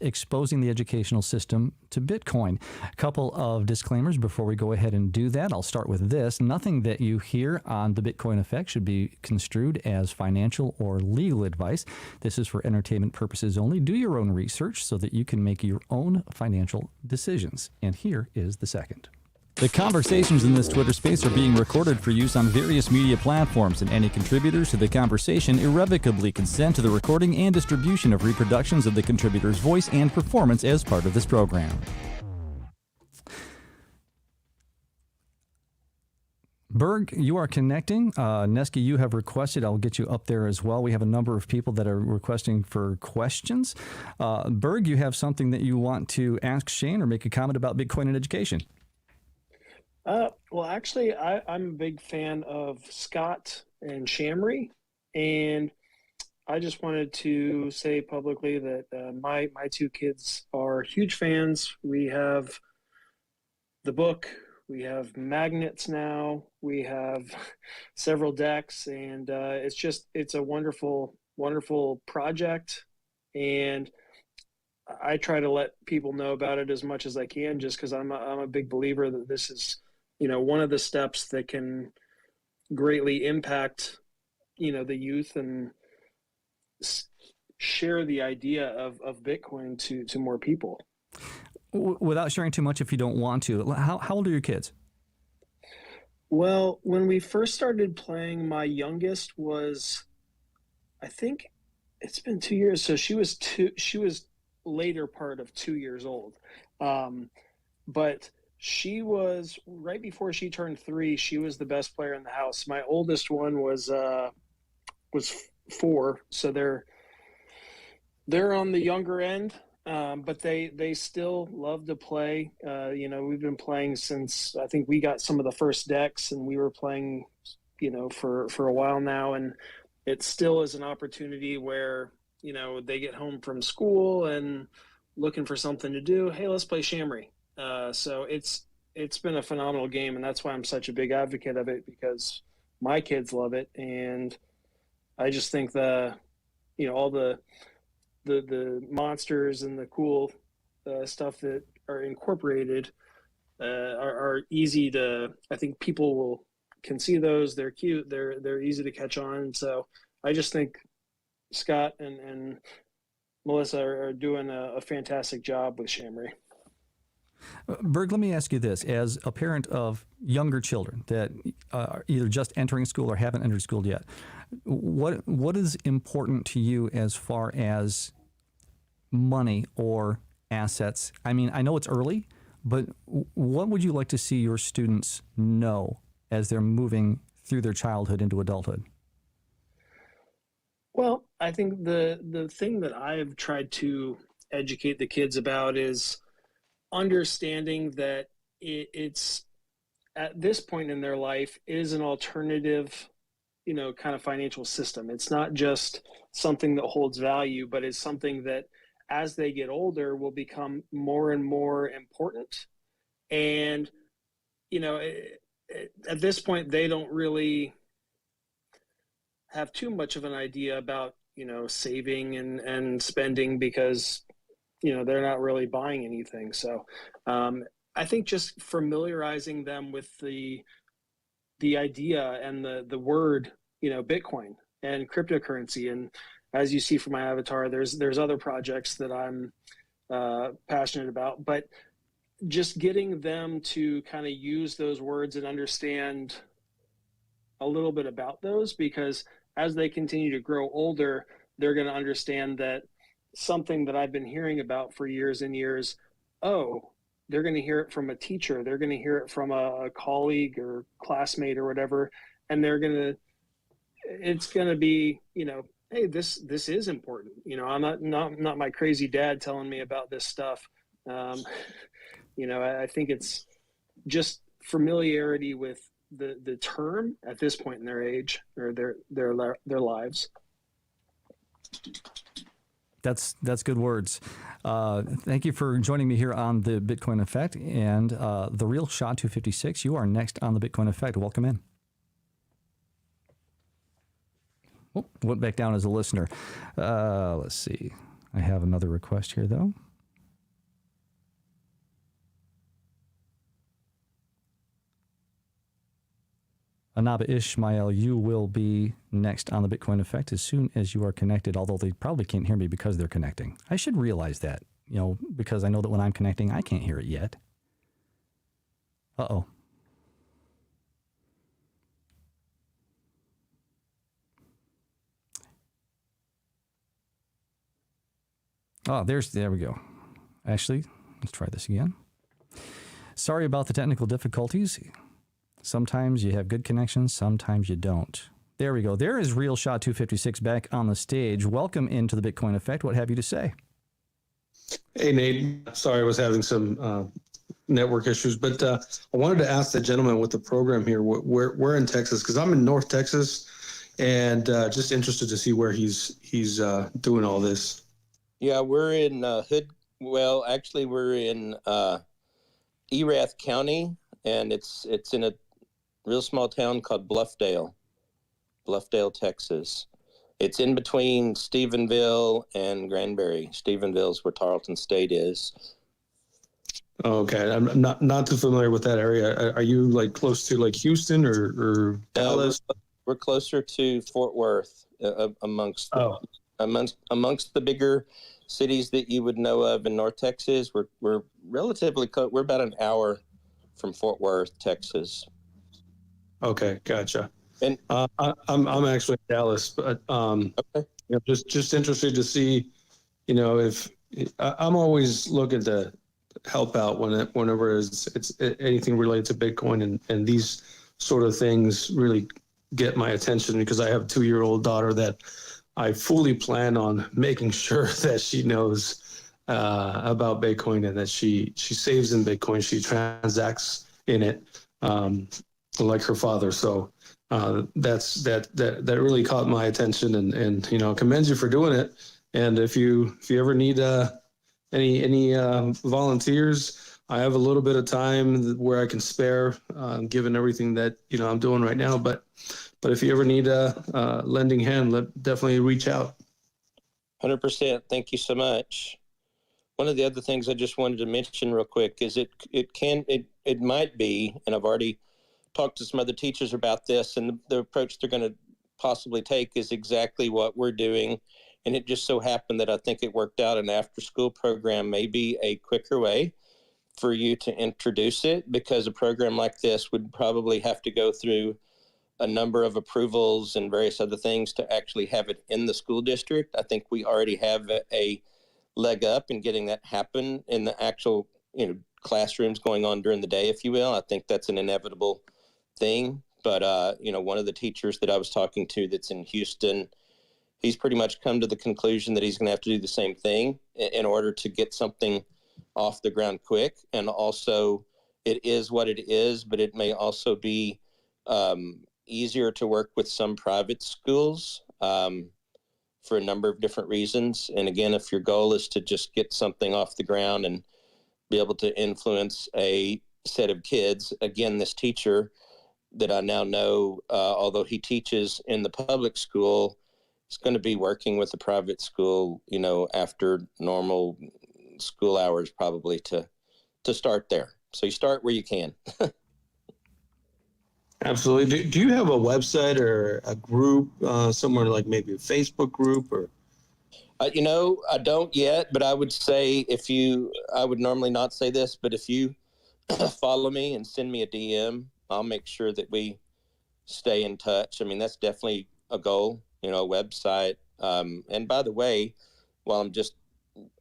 exposing the educational system to Bitcoin? A couple of disclaimers before we go ahead and do that. I'll start with this. Nothing that you hear on the Bitcoin Effect should be construed as financial or legal advice. This is for entertainment purposes only. Do your own research so that you can make your own financial decisions. And here is the second. The conversations in this Twitter space are being recorded for use on various media platforms, and any contributors to the conversation irrevocably consent to the recording and distribution of reproductions of the contributor's voice and performance as part of this program. Berg, you are connecting. Neski, you have requested. I'll get you up there as well. We have a number of people that are requesting for questions. Berg, you have something that you want to ask Shane or make a comment about Bitcoin and education? Well, actually, I'm a big fan of Scott and Shamri, and I just wanted to say publicly that my two kids are huge fans. We have the book, We have magnets now. We have several decks, and it's a wonderful, wonderful project. And I try to let people know about it as much as I can, just because I'm a big believer that this is, one of the steps that can greatly impact, the youth and share the idea of Bitcoin to more people. Without sharing too much, if you don't want to, how old are your kids? Well, when we first started playing, my youngest was, I think it's been 2 years. So she was later part of 2 years old. But she was right before she turned 3. She was the best player in the house. My oldest one was 4. So they're on the younger end. But they still love to play. We've been playing since I think we got some of the first decks, and we were playing, for a while now. And it still is an opportunity where, they get home from school and looking for something to do. Hey, let's play SHAmory. So it's been a phenomenal game, and that's why I'm such a big advocate of it, because my kids love it, and I just think all the monsters and the cool stuff that are incorporated are easy to. I think people can see those. They're cute. They're easy to catch on. So I just think Scott and Melissa are doing a fantastic job with SHAmory. Berg, let me ask you this. As a parent of younger children that are either just entering school or haven't entered school yet, what is important to you as far as money or assets? I mean, I know it's early, but what would you like to see your students know as they're moving through their childhood into adulthood? Well, I think the thing that I've tried to educate the kids about is understanding that it's at this point in their life is an alternative, kind of financial system. It's not just something that holds value, but it's something that as they get older will become more and more important. And, at this point, they don't really have too much of an idea about, saving and spending, because they're not really buying anything. So I think just familiarizing them with the idea and the word, Bitcoin and cryptocurrency. And as you see from my avatar, there's other projects that I'm passionate about, but just getting them to kind of use those words and understand a little bit about those, because as they continue to grow older, they're going to understand that something that I've been hearing about for years and years, they're going to hear it from a teacher. They're going to hear it from a colleague or classmate or whatever. And it's going to be, hey, this is important. I'm not my crazy dad telling me about this stuff. I think it's just familiarity with the term at this point in their age or their lives. That's good words. Thank you for joining me here on the Bitcoin Effect and the real SHA-256. You are next on the Bitcoin Effect. Welcome in. Oh, went back down as a listener. Let's see. I have another request here, though. Anaba Ishmael, you will be next on the Bitcoin Effect as soon as you are connected, although they probably can't hear me because they're connecting. I should realize that, because I know that when I'm connecting, I can't hear it yet. Uh-oh. Oh, there we go. Actually, let's try this again. Sorry about the technical difficulties. Sometimes you have good connections, sometimes you don't. There we go. There is real SHA-256 back on the stage. Welcome into the Bitcoin Effect. What have you to say? Hey, Nate. Sorry, I was having some network issues, but I wanted to ask the gentleman with the program here, where in Texas, because I'm in North Texas, and just interested to see where he's doing all this. Yeah, we're in Hood. Well, actually, we're in Erath County, and it's in a real small town called Bluffdale, Texas. It's in between Stephenville and Granbury. Stephenville's where Tarleton State is. Okay, I'm not too familiar with that area. Are you like close to like Houston or Dallas? We're closer to Fort Worth, amongst the bigger cities that you would know of in North Texas. We're relatively we're about an hour from Fort Worth, Texas. Okay, gotcha. And I'm actually in Dallas, but okay. You know, just interested to see, you know, if I'm always looking to help out whenever it's anything related to Bitcoin, and these sort of things really get my attention because I have a 2-year-old daughter that I fully plan on making sure that she knows about Bitcoin and that she saves in Bitcoin, she transacts in it, like her father. So that really caught my attention, and you know, commend you for doing it. And if you ever need any volunteers, I have a little bit of time where I can spare, given everything that you know I'm doing right now. But if you ever need a lending hand, definitely reach out. 100%. Thank you so much. One of the other things I just wanted to mention real quick is it might be, and I've already talked to some other teachers about this, and the approach they're going to possibly take is exactly what we're doing. And it just so happened that I think it worked out. An after-school program may be a quicker way for you to introduce it, because a program like this would probably have to go through a number of approvals and various other things to actually have it in the school district. I think we already have a leg up in getting that happen in the actual, you know, classrooms going on during the day, if you will. I think that's an inevitable thing. But, you know, one of the teachers that I was talking to that's in Houston, he's pretty much come to the conclusion that he's going to have to do the same thing in order to get something off the ground quick. And also, it is what it is, but it may also be easier to work with some private schools for a number of different reasons. And again, if your goal is to just get something off the ground and be able to influence a set of kids, again, this teacher that I now know, although he teaches in the public school, is going to be working with the private school, you know, after normal school hours, probably to start there. So you start where you can. Absolutely. Do you have a website or a group somewhere, like maybe a Facebook group or? You know, I don't yet, but I would say I would normally not say this, but if you follow me and send me a DM, I'll make sure that we stay in touch. I mean, that's definitely a goal, you know, a website. And by the way, while I'm just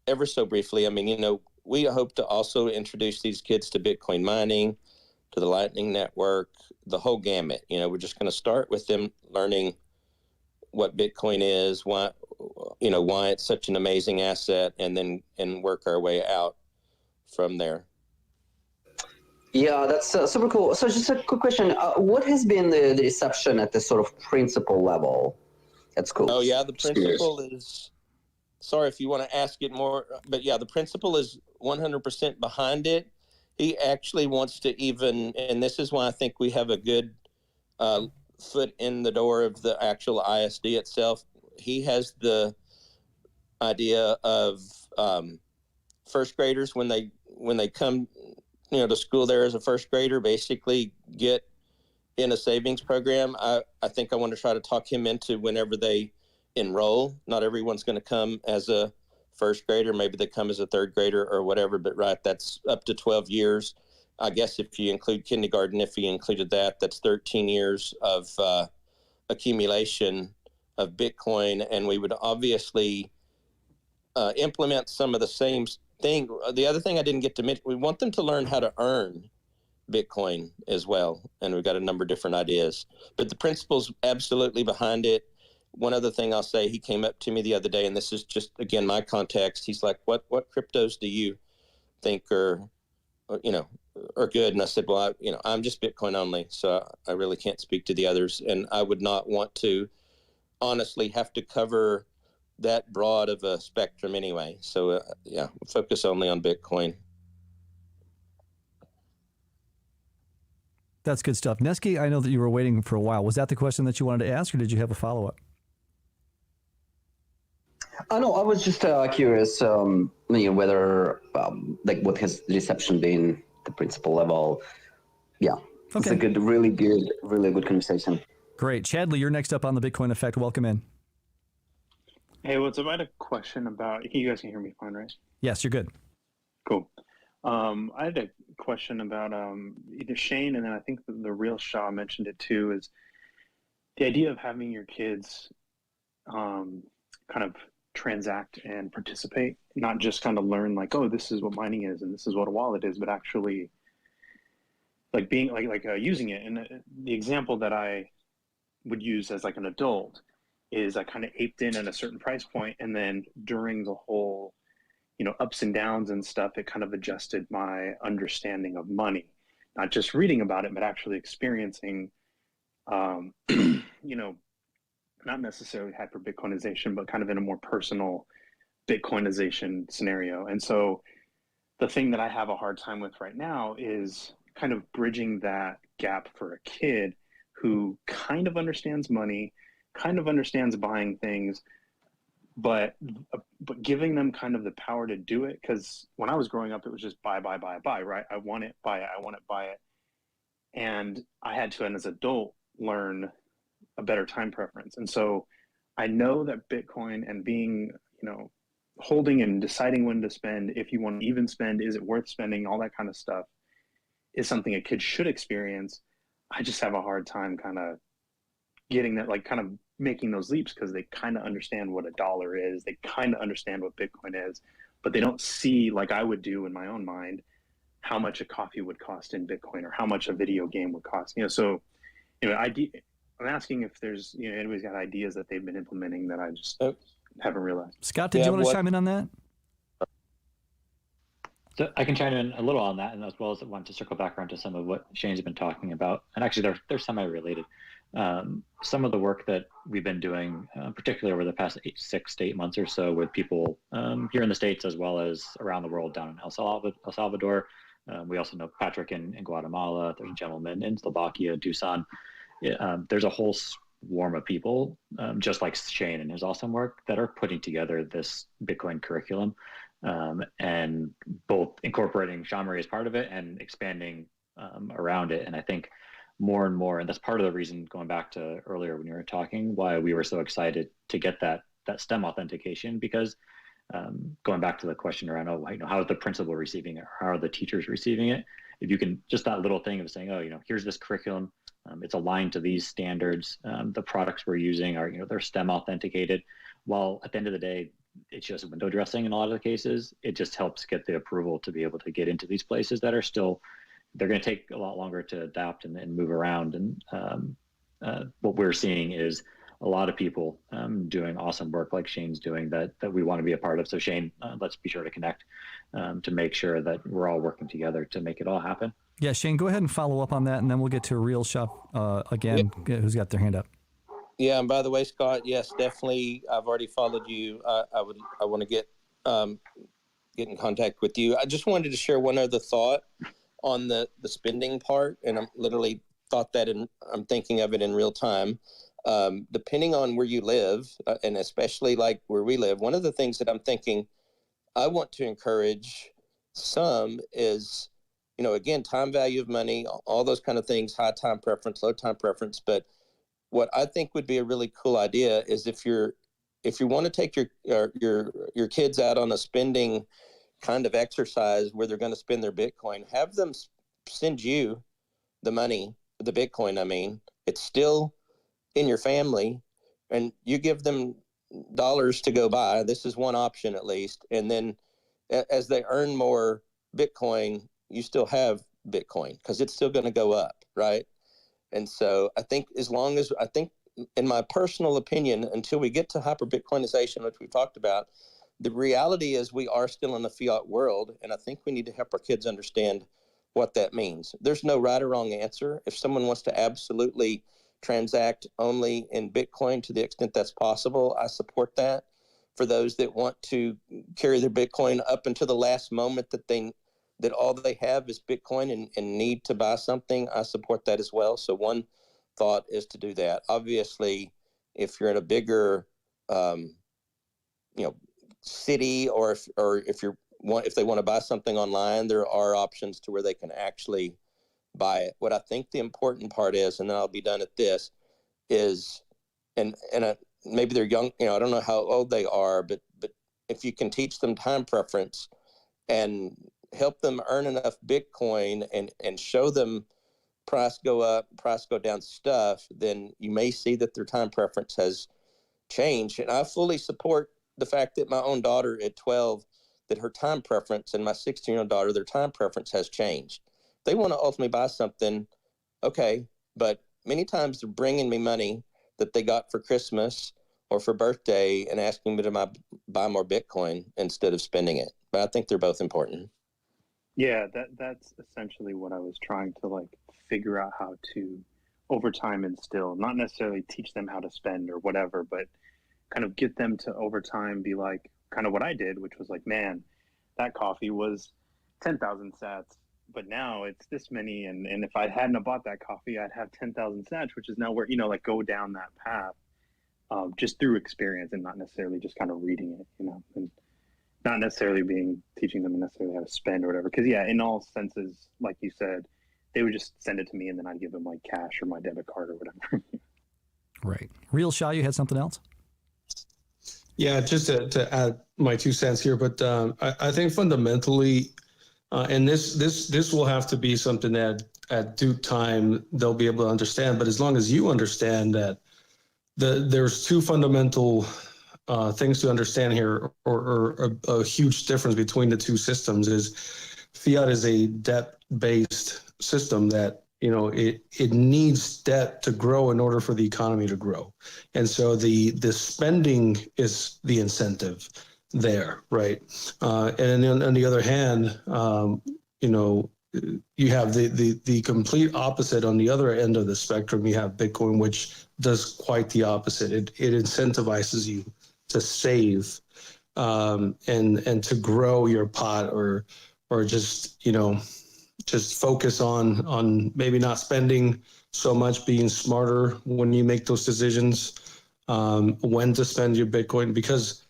ever so briefly, I mean, you know, we hope to also introduce these kids to Bitcoin mining, to the Lightning Network, the whole gamut. You know, we're just going to start with them learning what Bitcoin is, why it's such an amazing asset, and work our way out from there. Yeah, that's super cool. So just a quick question. What has been the reception at the sort of principal level at school? Oh, yeah, the principal is, sorry if you want to ask it more, but yeah, the principal is 100% behind it. He actually wants to even, and this is why I think we have a good foot in the door of the actual ISD itself. He has the idea of first graders when they come, you know, to school there as a first grader, basically get in a savings program. I think I want to try to talk him into whenever they enroll. Not everyone's going to come as a first grader. Maybe they come as a third grader or whatever, but right, that's up to 12 years. I guess if you include kindergarten, if you included that, that's 13 years of accumulation of Bitcoin. And we would obviously implement some of the same thing. The other thing I didn't get to mention, we want them to learn how to earn Bitcoin as well. And we've got a number of different ideas, but the principle's absolutely behind it. One other thing I'll say, he came up to me the other day, and this is just, again, my context. He's like, what cryptos do you think are good? And I said, well, I'm just Bitcoin only, so I really can't speak to the others. And I would not want to honestly have to cover that broad of a spectrum anyway. So we'll, yeah, we'll, focus only on Bitcoin. Yeah, that's super cool. So just a quick question. What has been the reception at the sort of principal level at school? Oh, yeah, the principal is 100% behind it. One of the things I didn't get to mention, we want them to learn how to earn Bitcoin as well. And we got a number of different ideas, but the principle's absolutely behind it. That's good stuff. Neski, I know that you were waiting for a while. Was that the question that you wanted to ask, or did you have a follow-up? No, I was just curious, whether like what has the reception been at the principal level? Yeah, it's a good, really good conversation. Great, Chadley, you're next up on the Bitcoin Effect. Welcome in. Hey, what's up? I had a question about. You guys can hear me fine, right? Yes, you're good. Cool. I had a question about either Shane and then I think the real Shah mentioned it too. Is the idea of having your kids kind of transact and participate, not just kind of learn like, oh, this is what mining is and this is what a wallet is, but actually like being like using it. And the example that I would use as like an adult is I kind of aped in at a certain price point, and then during the whole ups and downs and stuff, it kind of adjusted my understanding of money, not just reading about it, but actually experiencing not necessarily hyper Bitcoinization, but kind of in a more personal Bitcoinization scenario. And so the thing that I have a hard time with right now is kind of bridging that gap for a kid who kind of understands money, kind of understands buying things, but giving them kind of the power to do it. Because when I was growing up, it was just buy, right? I want it, buy it, I want it, buy it. And I had to, and as an adult, learn a better time preference. And so I know that Bitcoin and being, holding and deciding when to spend, if you want to even spend, is it worth spending, all that kind of stuff is something a kid should experience. I just have a hard time kind of getting that, like kind of making those leaps, because they kind of understand what a dollar is. They kind of understand what Bitcoin is, but they don't see, like I would do in my own mind, how much a coffee would cost in Bitcoin or how much a video game would cost. So, I'm asking if there's, anybody's got ideas that they've been implementing that I just haven't realized. Scott, did you want to chime in on that? So I can chime in a little on that, and as well as I want to circle back around to some of what Shane's been talking about. And actually, they're semi-related. Some of the work that we've been doing, particularly over the past 6 to 8 months or so, with people here in the States as well as around the world, down in El Salvador. We also know Patrick in Guatemala. There's a gentleman in Slovakia, Dusan. There's a whole swarm of people, just like Shane and his awesome work, that are putting together this Bitcoin curriculum, and both incorporating SHAmory as part of it and expanding around it. And I think more and more, and that's part of the reason, going back to earlier when you were talking, why we were so excited to get that STEM authentication, because going back to the question around, how is the principal receiving it? How are the teachers receiving it? If you can, just that little thing of saying, here's this curriculum, it's aligned to these standards. The products we're using are, they're STEM authenticated. While at the end of the day, it's just window dressing in a lot of the cases. It just helps get the approval to be able to get into these places that are still, they're going to take a lot longer to adapt and move around. And what we're seeing is a lot of people doing awesome work like Shane's doing that we want to be a part of. So Shane, let's be sure to connect to make sure that we're all working together to make it all happen. Yeah, Shane, go ahead and follow up on that, and then we'll get to a real shop again, who's got their hand up. Yeah, and by the way, Scott, yes, definitely. I've already followed you. I want to get in contact with you. I just wanted to share one other thought on the spending part, and I'm literally thought that, and I'm thinking of it in real time. Depending on where you live, and especially like where we live, one of the things that I'm thinking I want to encourage some is, again, time value of money, all those kind of things, high time preference, low time preference. But what I think would be a really cool idea is if you want to take your kids out on a spending kind of exercise where they're going to spend their Bitcoin, have them send you the money, the Bitcoin. I mean, it's still in your family, and you give them dollars to go buy. This is one option at least. And then as they earn more Bitcoin, you still have Bitcoin because it's still going to go up, right? And so I think in my personal opinion, until we get to hyper Bitcoinization, which we talked about, the reality is we are still in a fiat world. And I think we need to help our kids understand what that means. There's no right or wrong answer. If someone wants to absolutely transact only in Bitcoin to the extent that's possible, I support that. For those that want to carry their Bitcoin up until the last moment that that all they have is Bitcoin and need to buy something, I support that as well. So one thought is to do that. Obviously, if you're in a bigger, city, or if they want to buy something online, there are options to where they can actually buy it. What I think the important part is, and then I'll be done at this, is, and maybe they're young, I don't know how old they are, but if you can teach them time preference and help them earn enough Bitcoin and show them price go up, price go down stuff, then you may see that their time preference has changed. And I fully support the fact that my own daughter at 12, that her time preference, and my 16-year-old daughter, their time preference has changed. They want to ultimately buy something, okay, but many times they're bringing me money that they got for Christmas or for birthday and asking me to buy more Bitcoin instead of spending it. But I think they're both important. Yeah, that's essentially what I was trying to figure out how to over time instill, not necessarily teach them how to spend or whatever, but kind of get them to over time be like kind of what I did, which was like, man, that coffee was 10,000 sats, but now it's this many. And if I hadn't have bought that coffee, I'd have 10,000 sats, which is now where, go down that path just through experience and not necessarily just kind of reading it, and not necessarily teaching them necessarily how to spend or whatever. Because yeah, in all senses, like you said, they would just send it to me and then I'd give them cash or my debit card or whatever. Right. Real Sha, you had something else? Yeah, just to add my 2 cents here, but I think fundamentally, and this will have to be something that at due time they'll be able to understand. But as long as you understand that there's 2 fundamental things to understand here, or a huge difference between the 2 systems is fiat is a debt-based system that, it needs debt to grow in order for the economy to grow. And so the spending is the incentive there, right? And then on the other hand, you have the complete opposite on the other end of the spectrum. You have Bitcoin, which does quite the opposite. It incentivizes you to save and to grow your pot, or just just focus on maybe not spending so much, being smarter when you make those decisions, when to spend your Bitcoin, because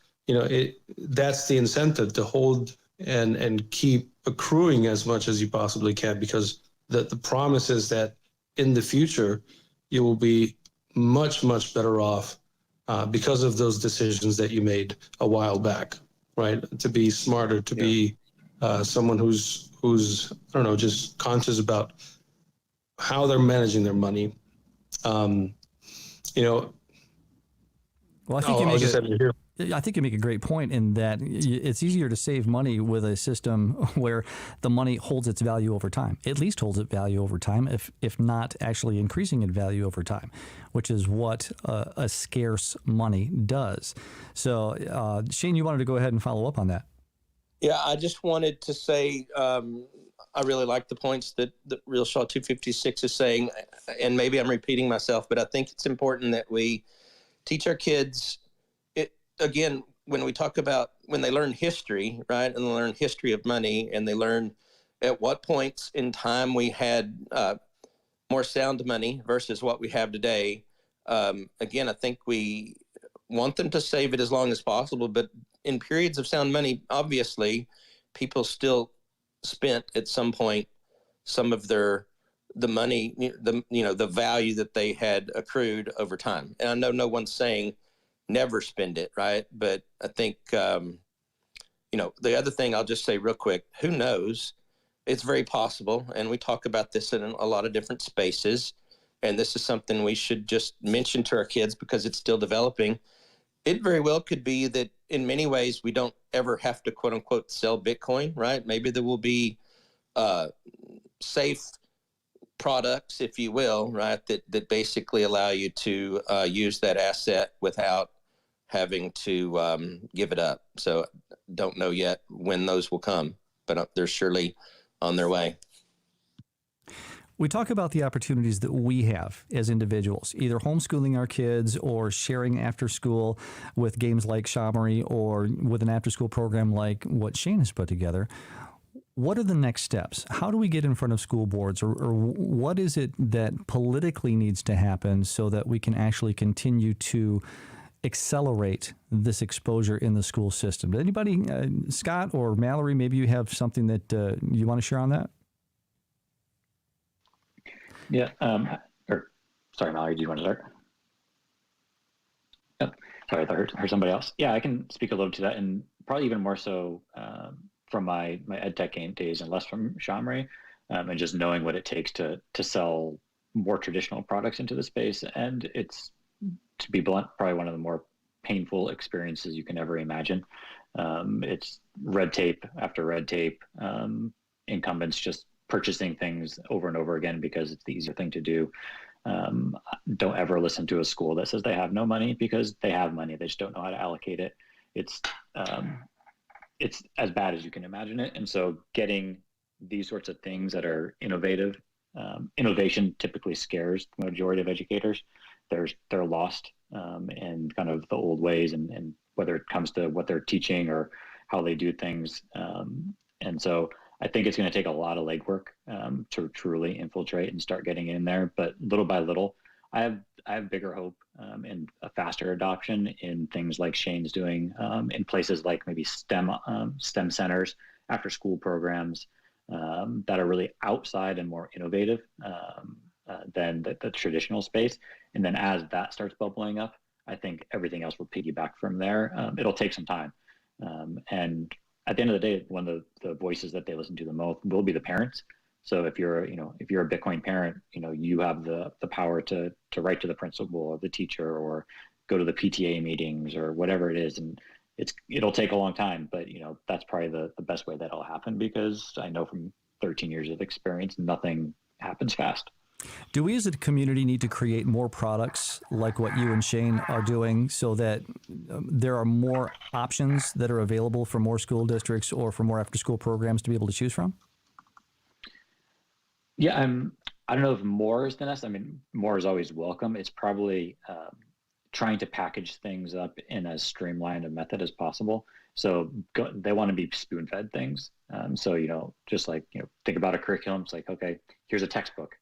that's the incentive, to hold and keep accruing as much as you possibly can, because the promise is that in the future you will be much better off because of those decisions that you made a while back, right? To be smarter, to be someone who's I don't know, just conscious about how they're managing their money. Well, I think you make a great point in that it's easier to save money with a system where the money holds its value over time, at least holds its value over time, if not actually increasing in value over time, which is what a scarce money does. So, Shane, you wanted to go ahead and follow up on that. Yeah, I just wanted to say I really like the points that Real Shaw 256 is saying, and maybe I'm repeating myself, but I think it's important that we teach our kids, again, when we talk about when they learn history, right, and they learn history of money, and they learn at what points in time we had more sound money versus what we have today. Again, I think we want them to save it as long as possible, but in periods of sound money, obviously, people still spent at some point some of the money, the value that they had accrued over time. And I know no one's saying never spend it, right? But I think, the other thing I'll just say real quick, who knows? It's very possible, and we talk about this in a lot of different spaces, and this is something we should just mention to our kids because it's still developing. It very well could be that in many ways we don't ever have to quote unquote sell Bitcoin, right? Maybe there will be safe products, if you will, right, that basically allow you to use that asset without having to give it up. So don't know yet when those will come, but they're surely on their way. We talk about the opportunities that we have as individuals, either homeschooling our kids or sharing after school with games like SHAmory or with an after school program like what Shane has put together. What are the next steps? How do we get in front of school boards, or what is it that politically needs to happen so that we can actually continue to accelerate this exposure in the school system? Did anybody, Scott or Mallory, maybe you have something that you want to share on that? Yeah. Sorry, Mallory, do you want to start? Oh, sorry, I heard somebody else. Yeah, I can speak a little to that, and probably even more so from my ed tech days and less from Shamri, and just knowing what it takes to sell more traditional products into the space. And it's, to be blunt, probably one of the more painful experiences you can ever imagine. It's red tape after red tape, incumbents just purchasing things over and over again because it's the easier thing to do. Don't ever listen to a school that says they have no money, because they have money. They just don't know how to allocate it. It's as bad as you can imagine it. And so getting these sorts of things that are innovative, innovation typically scares the majority of educators. They're lost in kind of the old ways, and whether it comes to what they're teaching or how they do things. And so I think it's going to take a lot of legwork to truly infiltrate and start getting in there. But little by little, I have bigger hope and a faster adoption in things like Shane's doing, in places like maybe STEM centers, after school programs that are really outside and more innovative than the traditional space. And then as that starts bubbling up, I think everything else will piggyback from there. It'll take some time. And at the end of the day, one of the voices that they listen to the most will be the parents. So if you're a Bitcoin parent, you have the power to write to the principal or the teacher, or go to the PTA meetings or whatever it is. And it'll take a long time, but that's probably the best way that'll happen, because I know from 13 years of experience, nothing happens fast. Do we as a community need to create more products like what you and Shane are doing, so that there are more options that are available for more school districts or for more after-school programs to be able to choose from? Yeah, I don't know if more is the best. I mean, more is always welcome. It's probably trying to package things up in as streamlined a method as possible. So they want to be spoon-fed things. So, just like, think about a curriculum. It's like, okay, here's a textbook,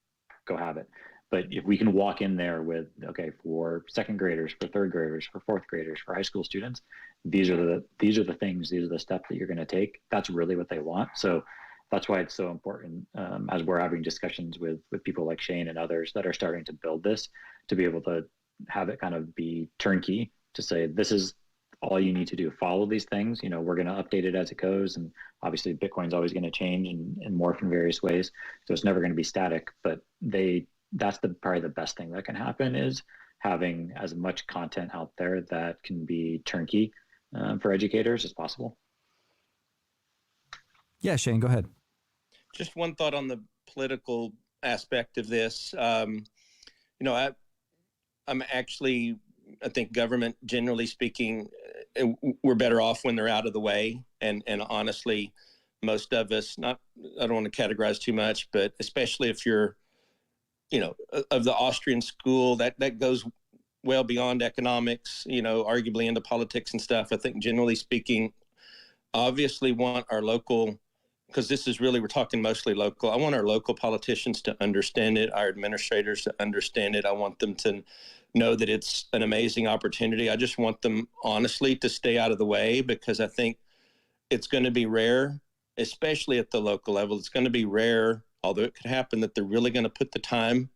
go have it. But if we can walk in there with, okay, for second graders, for third graders, for fourth graders, for high school students, these are the things, these are the steps that you're going to take. That's really what they want. So that's why it's so important, as we're having discussions with people like Shane and others that are starting to build this, to be able to have it kind of be turnkey, to say, this is all you need to do. Follow these things. We're going to update it as it goes. And obviously Bitcoin's always going to change and morph in various ways. So it's never going to be static, but that's probably the best thing that can happen, is having as much content out there that can be turnkey for educators as possible. Yeah, Shane, go ahead. Just one thought on the political aspect of this. I'm actually, I think government, generally speaking, we're better off when they're out of the way. And honestly, most of us, I don't want to categorize too much, but especially if you're, of the Austrian school, that goes well beyond economics, arguably into politics and stuff. I think generally speaking, obviously want our local, because this is really, we're talking mostly local. I want our local politicians to understand it, our administrators to understand it. I want them to know that it's an amazing opportunity. I just want them, honestly, to stay out of the way, because I think it's going to be rare, especially at the local level. It's going to be rare, although it could happen, that they're really going to put the time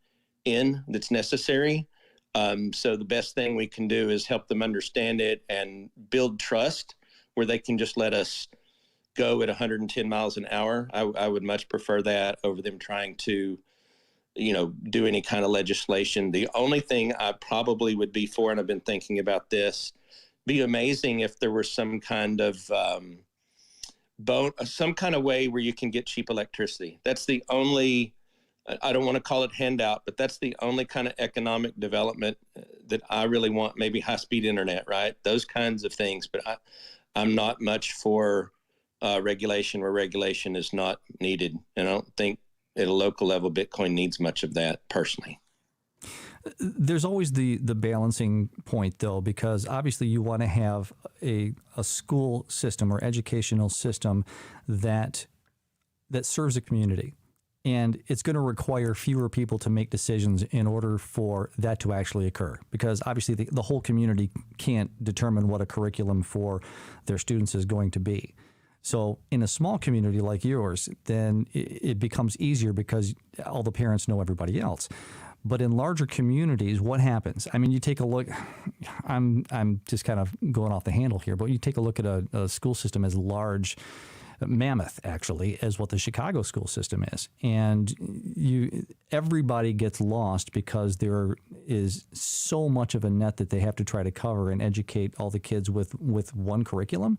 in that's necessary. So the best thing we can do is help them understand it and build trust, where they can just let us go at 110 miles an hour. I would much prefer that over them trying to, do any kind of legislation. The only thing I probably would be for, and I've been thinking about this, be amazing if there were some kind of some kind of way where you can get cheap electricity. That's the only, I don't want to call it handout, but that's the only kind of economic development that I really want. Maybe high-speed internet, right? Those kinds of things. But I'm not much for regulation where regulation is not needed. And I don't think at a local level, Bitcoin needs much of that, personally. There's always the balancing point, though, because obviously you want to have a school system or educational system that that serves a community. And it's going to require fewer people to make decisions in order for that to actually occur. Because obviously the whole community can't determine what a curriculum for their students is going to be. So in a small community like yours, then it becomes easier because all the parents know everybody else. But in larger communities, what happens? I mean, you take a look, I'm just kind of going off the handle here, but you take a look at a school system as large, mammoth actually, as what the Chicago school system is. And everybody gets lost because there is so much of a net that they have to try to cover and educate all the kids with one curriculum.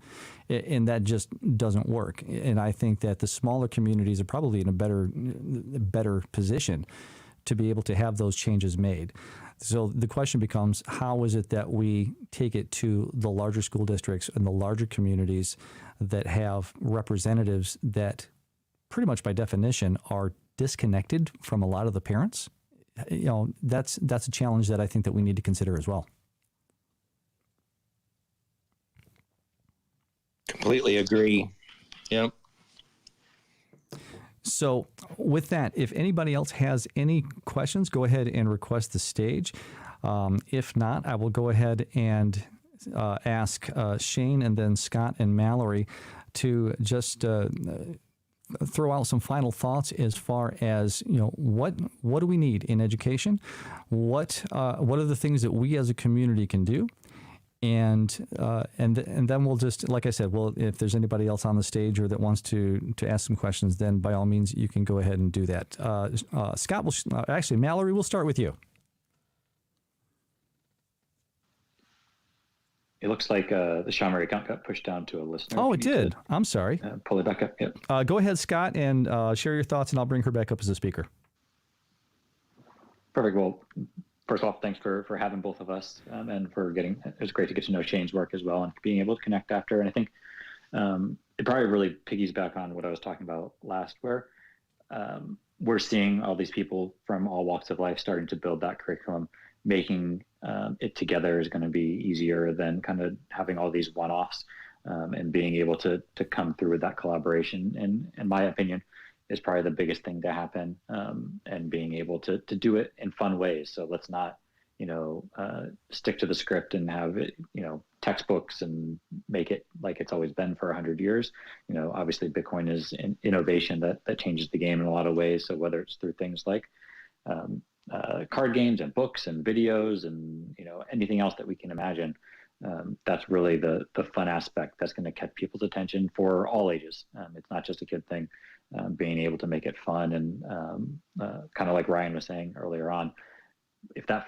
And that just doesn't work. And I think that the smaller communities are probably in a better position to be able to have those changes made. So the question becomes, how is it that we take it to the larger school districts and the larger communities that have representatives that pretty much by definition are disconnected from a lot of the parents? You know, that's a challenge that I think that we need to consider as well. Completely agree. Yep. So with that, if anybody else has any questions, go ahead and request the stage. If not, I will go ahead and ask Shane and then Scott and Mallory to just throw out some final thoughts as far as, you know, what do we need in education? What are the things that we as a community can do? And then we'll just, like I said, well, if there's anybody else on the stage or that wants to ask some questions, then by all means, you can go ahead and do that. Scott, actually, Mallory, we'll start with you. It looks like the SHAmory account got pushed down to a listener. Oh, it did. I'm sorry. Pull it back up. Yep. Go ahead, Scott, and share your thoughts, and I'll bring her back up as a speaker. Perfect. Well, first off, thanks for having both of us and for it was great to get to know Shane's work as well and being able to connect after. And I think it probably really piggies back on what I was talking about last, where we're seeing all these people from all walks of life starting to build that curriculum. Making it together is going to be easier than kind of having all these one-offs, and being able to come through with that collaboration. And in my opinion, is probably the biggest thing to happen, and being able to do it in fun ways. So let's not, stick to the script and have it, textbooks and make it like it's always been for 100 years. Obviously Bitcoin is an innovation that changes the game in a lot of ways. So whether it's through things like card games and books and videos and anything else that we can imagine, that's really the fun aspect that's going to catch people's attention for all ages. It's not just a kid thing. Being able to make it fun and kind of like Ryan was saying earlier on, if the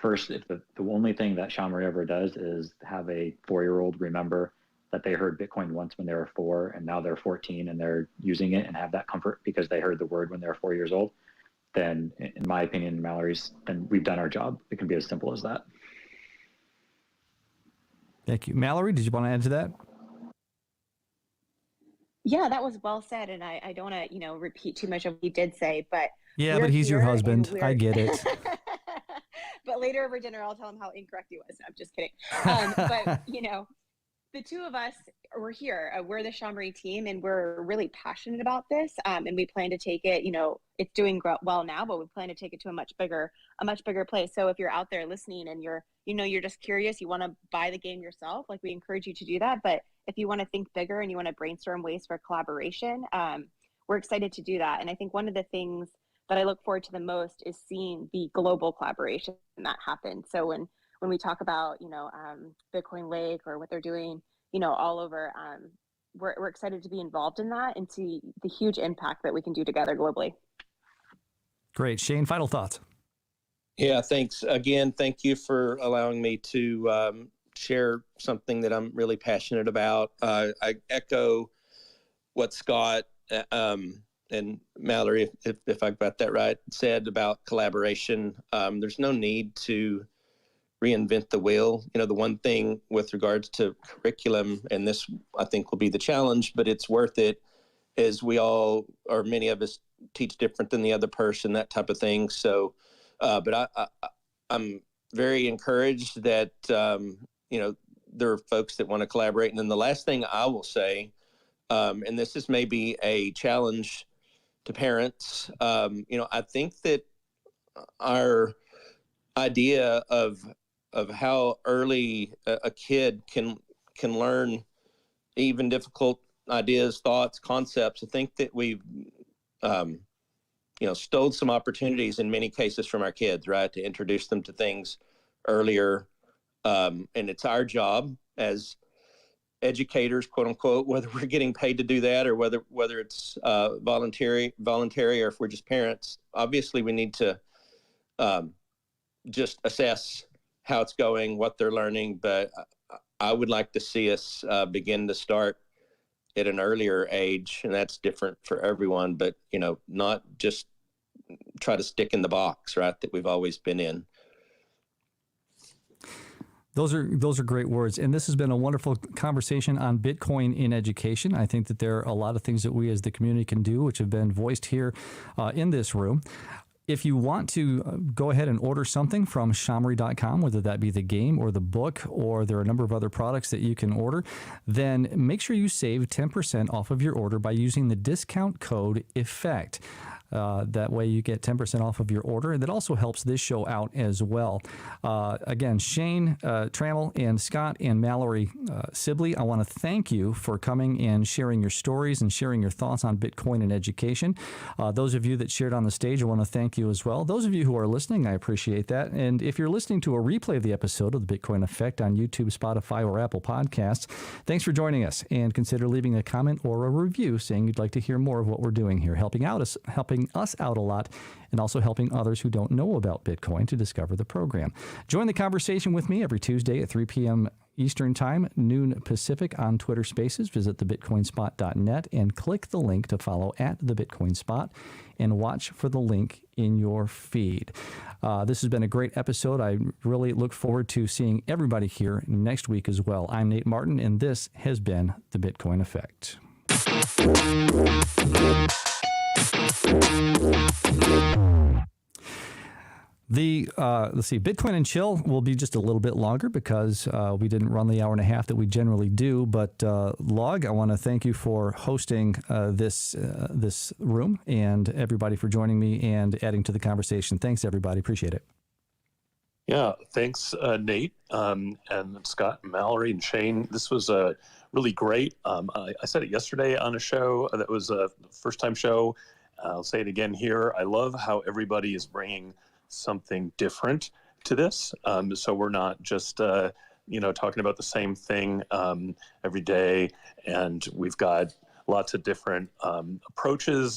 only thing that SHAmory ever does is have a 4-year-old remember that they heard Bitcoin once when they were 4 and now they're 14 and they're using it and have that comfort because they heard the word when they were 4 years old, then in my opinion, Mallory's, then we've done our job. It can be as simple as that. Thank you. Mallory, did you want to add to that? Yeah, that was well said. And I don't want to, repeat too much of what you did say, but yeah, but he's your husband. I get it. But later over dinner, I'll tell him how incorrect he was. I'm just kidding. But, the two of us, we're here. We're the SHAmory team, and we're really passionate about this. And we plan to take it, it's doing well now, but we plan to take it to a much bigger place. So if you're out there listening and you're just curious, you want to buy the game yourself, like we encourage you to do that. But if you want to think bigger and you want to brainstorm ways for collaboration, we're excited to do that. And I think one of the things that I look forward to the most is seeing the global collaboration that happens. So when we talk about, Bitcoin Lake or what they're doing, all over, we're excited to be involved in that and see the huge impact that we can do together globally. Great. Shane, final thoughts. Yeah, thanks. Again, thank you for allowing me to share something that I'm really passionate about. I echo what Scott and Mallory, if I got that right, said about collaboration. There's no need to reinvent the wheel. The one thing with regards to curriculum, and this I think will be the challenge, but it's worth it, is we all, or many of us, teach different than the other person, that type of thing. So, but I'm very encouraged that, there are folks that want to collaborate. And then the last thing I will say, and this is maybe a challenge parents. I think that our idea of how early a kid can learn even difficult ideas, thoughts, concepts. I think that we've stole some opportunities in many cases from our kids, right, to introduce them to things earlier. And it's our job as educators, quote unquote, whether we're getting paid to do that or whether it's voluntary, or if we're just parents. Obviously, we need to just assess how it's going, what they're learning. But I would like to see us begin to start at an earlier age, and that's different for everyone. But not just try to stick in the box, right, that we've always been in. Those are great words. And this has been a wonderful conversation on Bitcoin in education. I think that there are a lot of things that we as the community can do, which have been voiced here in this room. If you want to go ahead and order something from SHAmory.com, whether that be the game or the book, or there are a number of other products that you can order, then make sure you save 10% off of your order by using the discount code EFFECT. That way you get 10% off of your order, and that also helps this show out as well. Again, Shane Trammell and Scott and Mallory Sibley, I want to thank you for coming and sharing your stories and sharing your thoughts on Bitcoin and education. Those of you that shared on the stage, I want to thank you as well. Those of you who are listening, I appreciate that. And if you're listening to a replay of the episode of The Bitcoin Effect on YouTube, Spotify, or Apple Podcasts, thanks for joining us, and consider leaving a comment or a review saying you'd like to hear more of what we're doing here, helping us out a lot, and also helping others who don't know about Bitcoin to discover the program. Join the conversation with me every Tuesday at 3 p.m. Eastern Time, noon Pacific on Twitter Spaces. Visit thebitcoinspot.net and click the link to follow at The Bitcoin Spot and watch for the link in your feed. This has been a great episode. I really look forward to seeing everybody here next week as well. I'm Nate Martin, and this has been The Bitcoin Effect. Let's see, Bitcoin and Chill will be just a little bit longer because we didn't run the hour and a half that we generally do. But Log, I want to thank you for hosting this room, and everybody for joining me and adding to the conversation. Thanks, everybody. Appreciate it. Yeah, thanks, Nate, and Scott and Mallory and Shane. This was really great. I said it yesterday on a show that was a first-time show. I'll say it again here. I love how everybody is bringing something different to this. So we're not just, talking about the same thing every day. And we've got lots of different approaches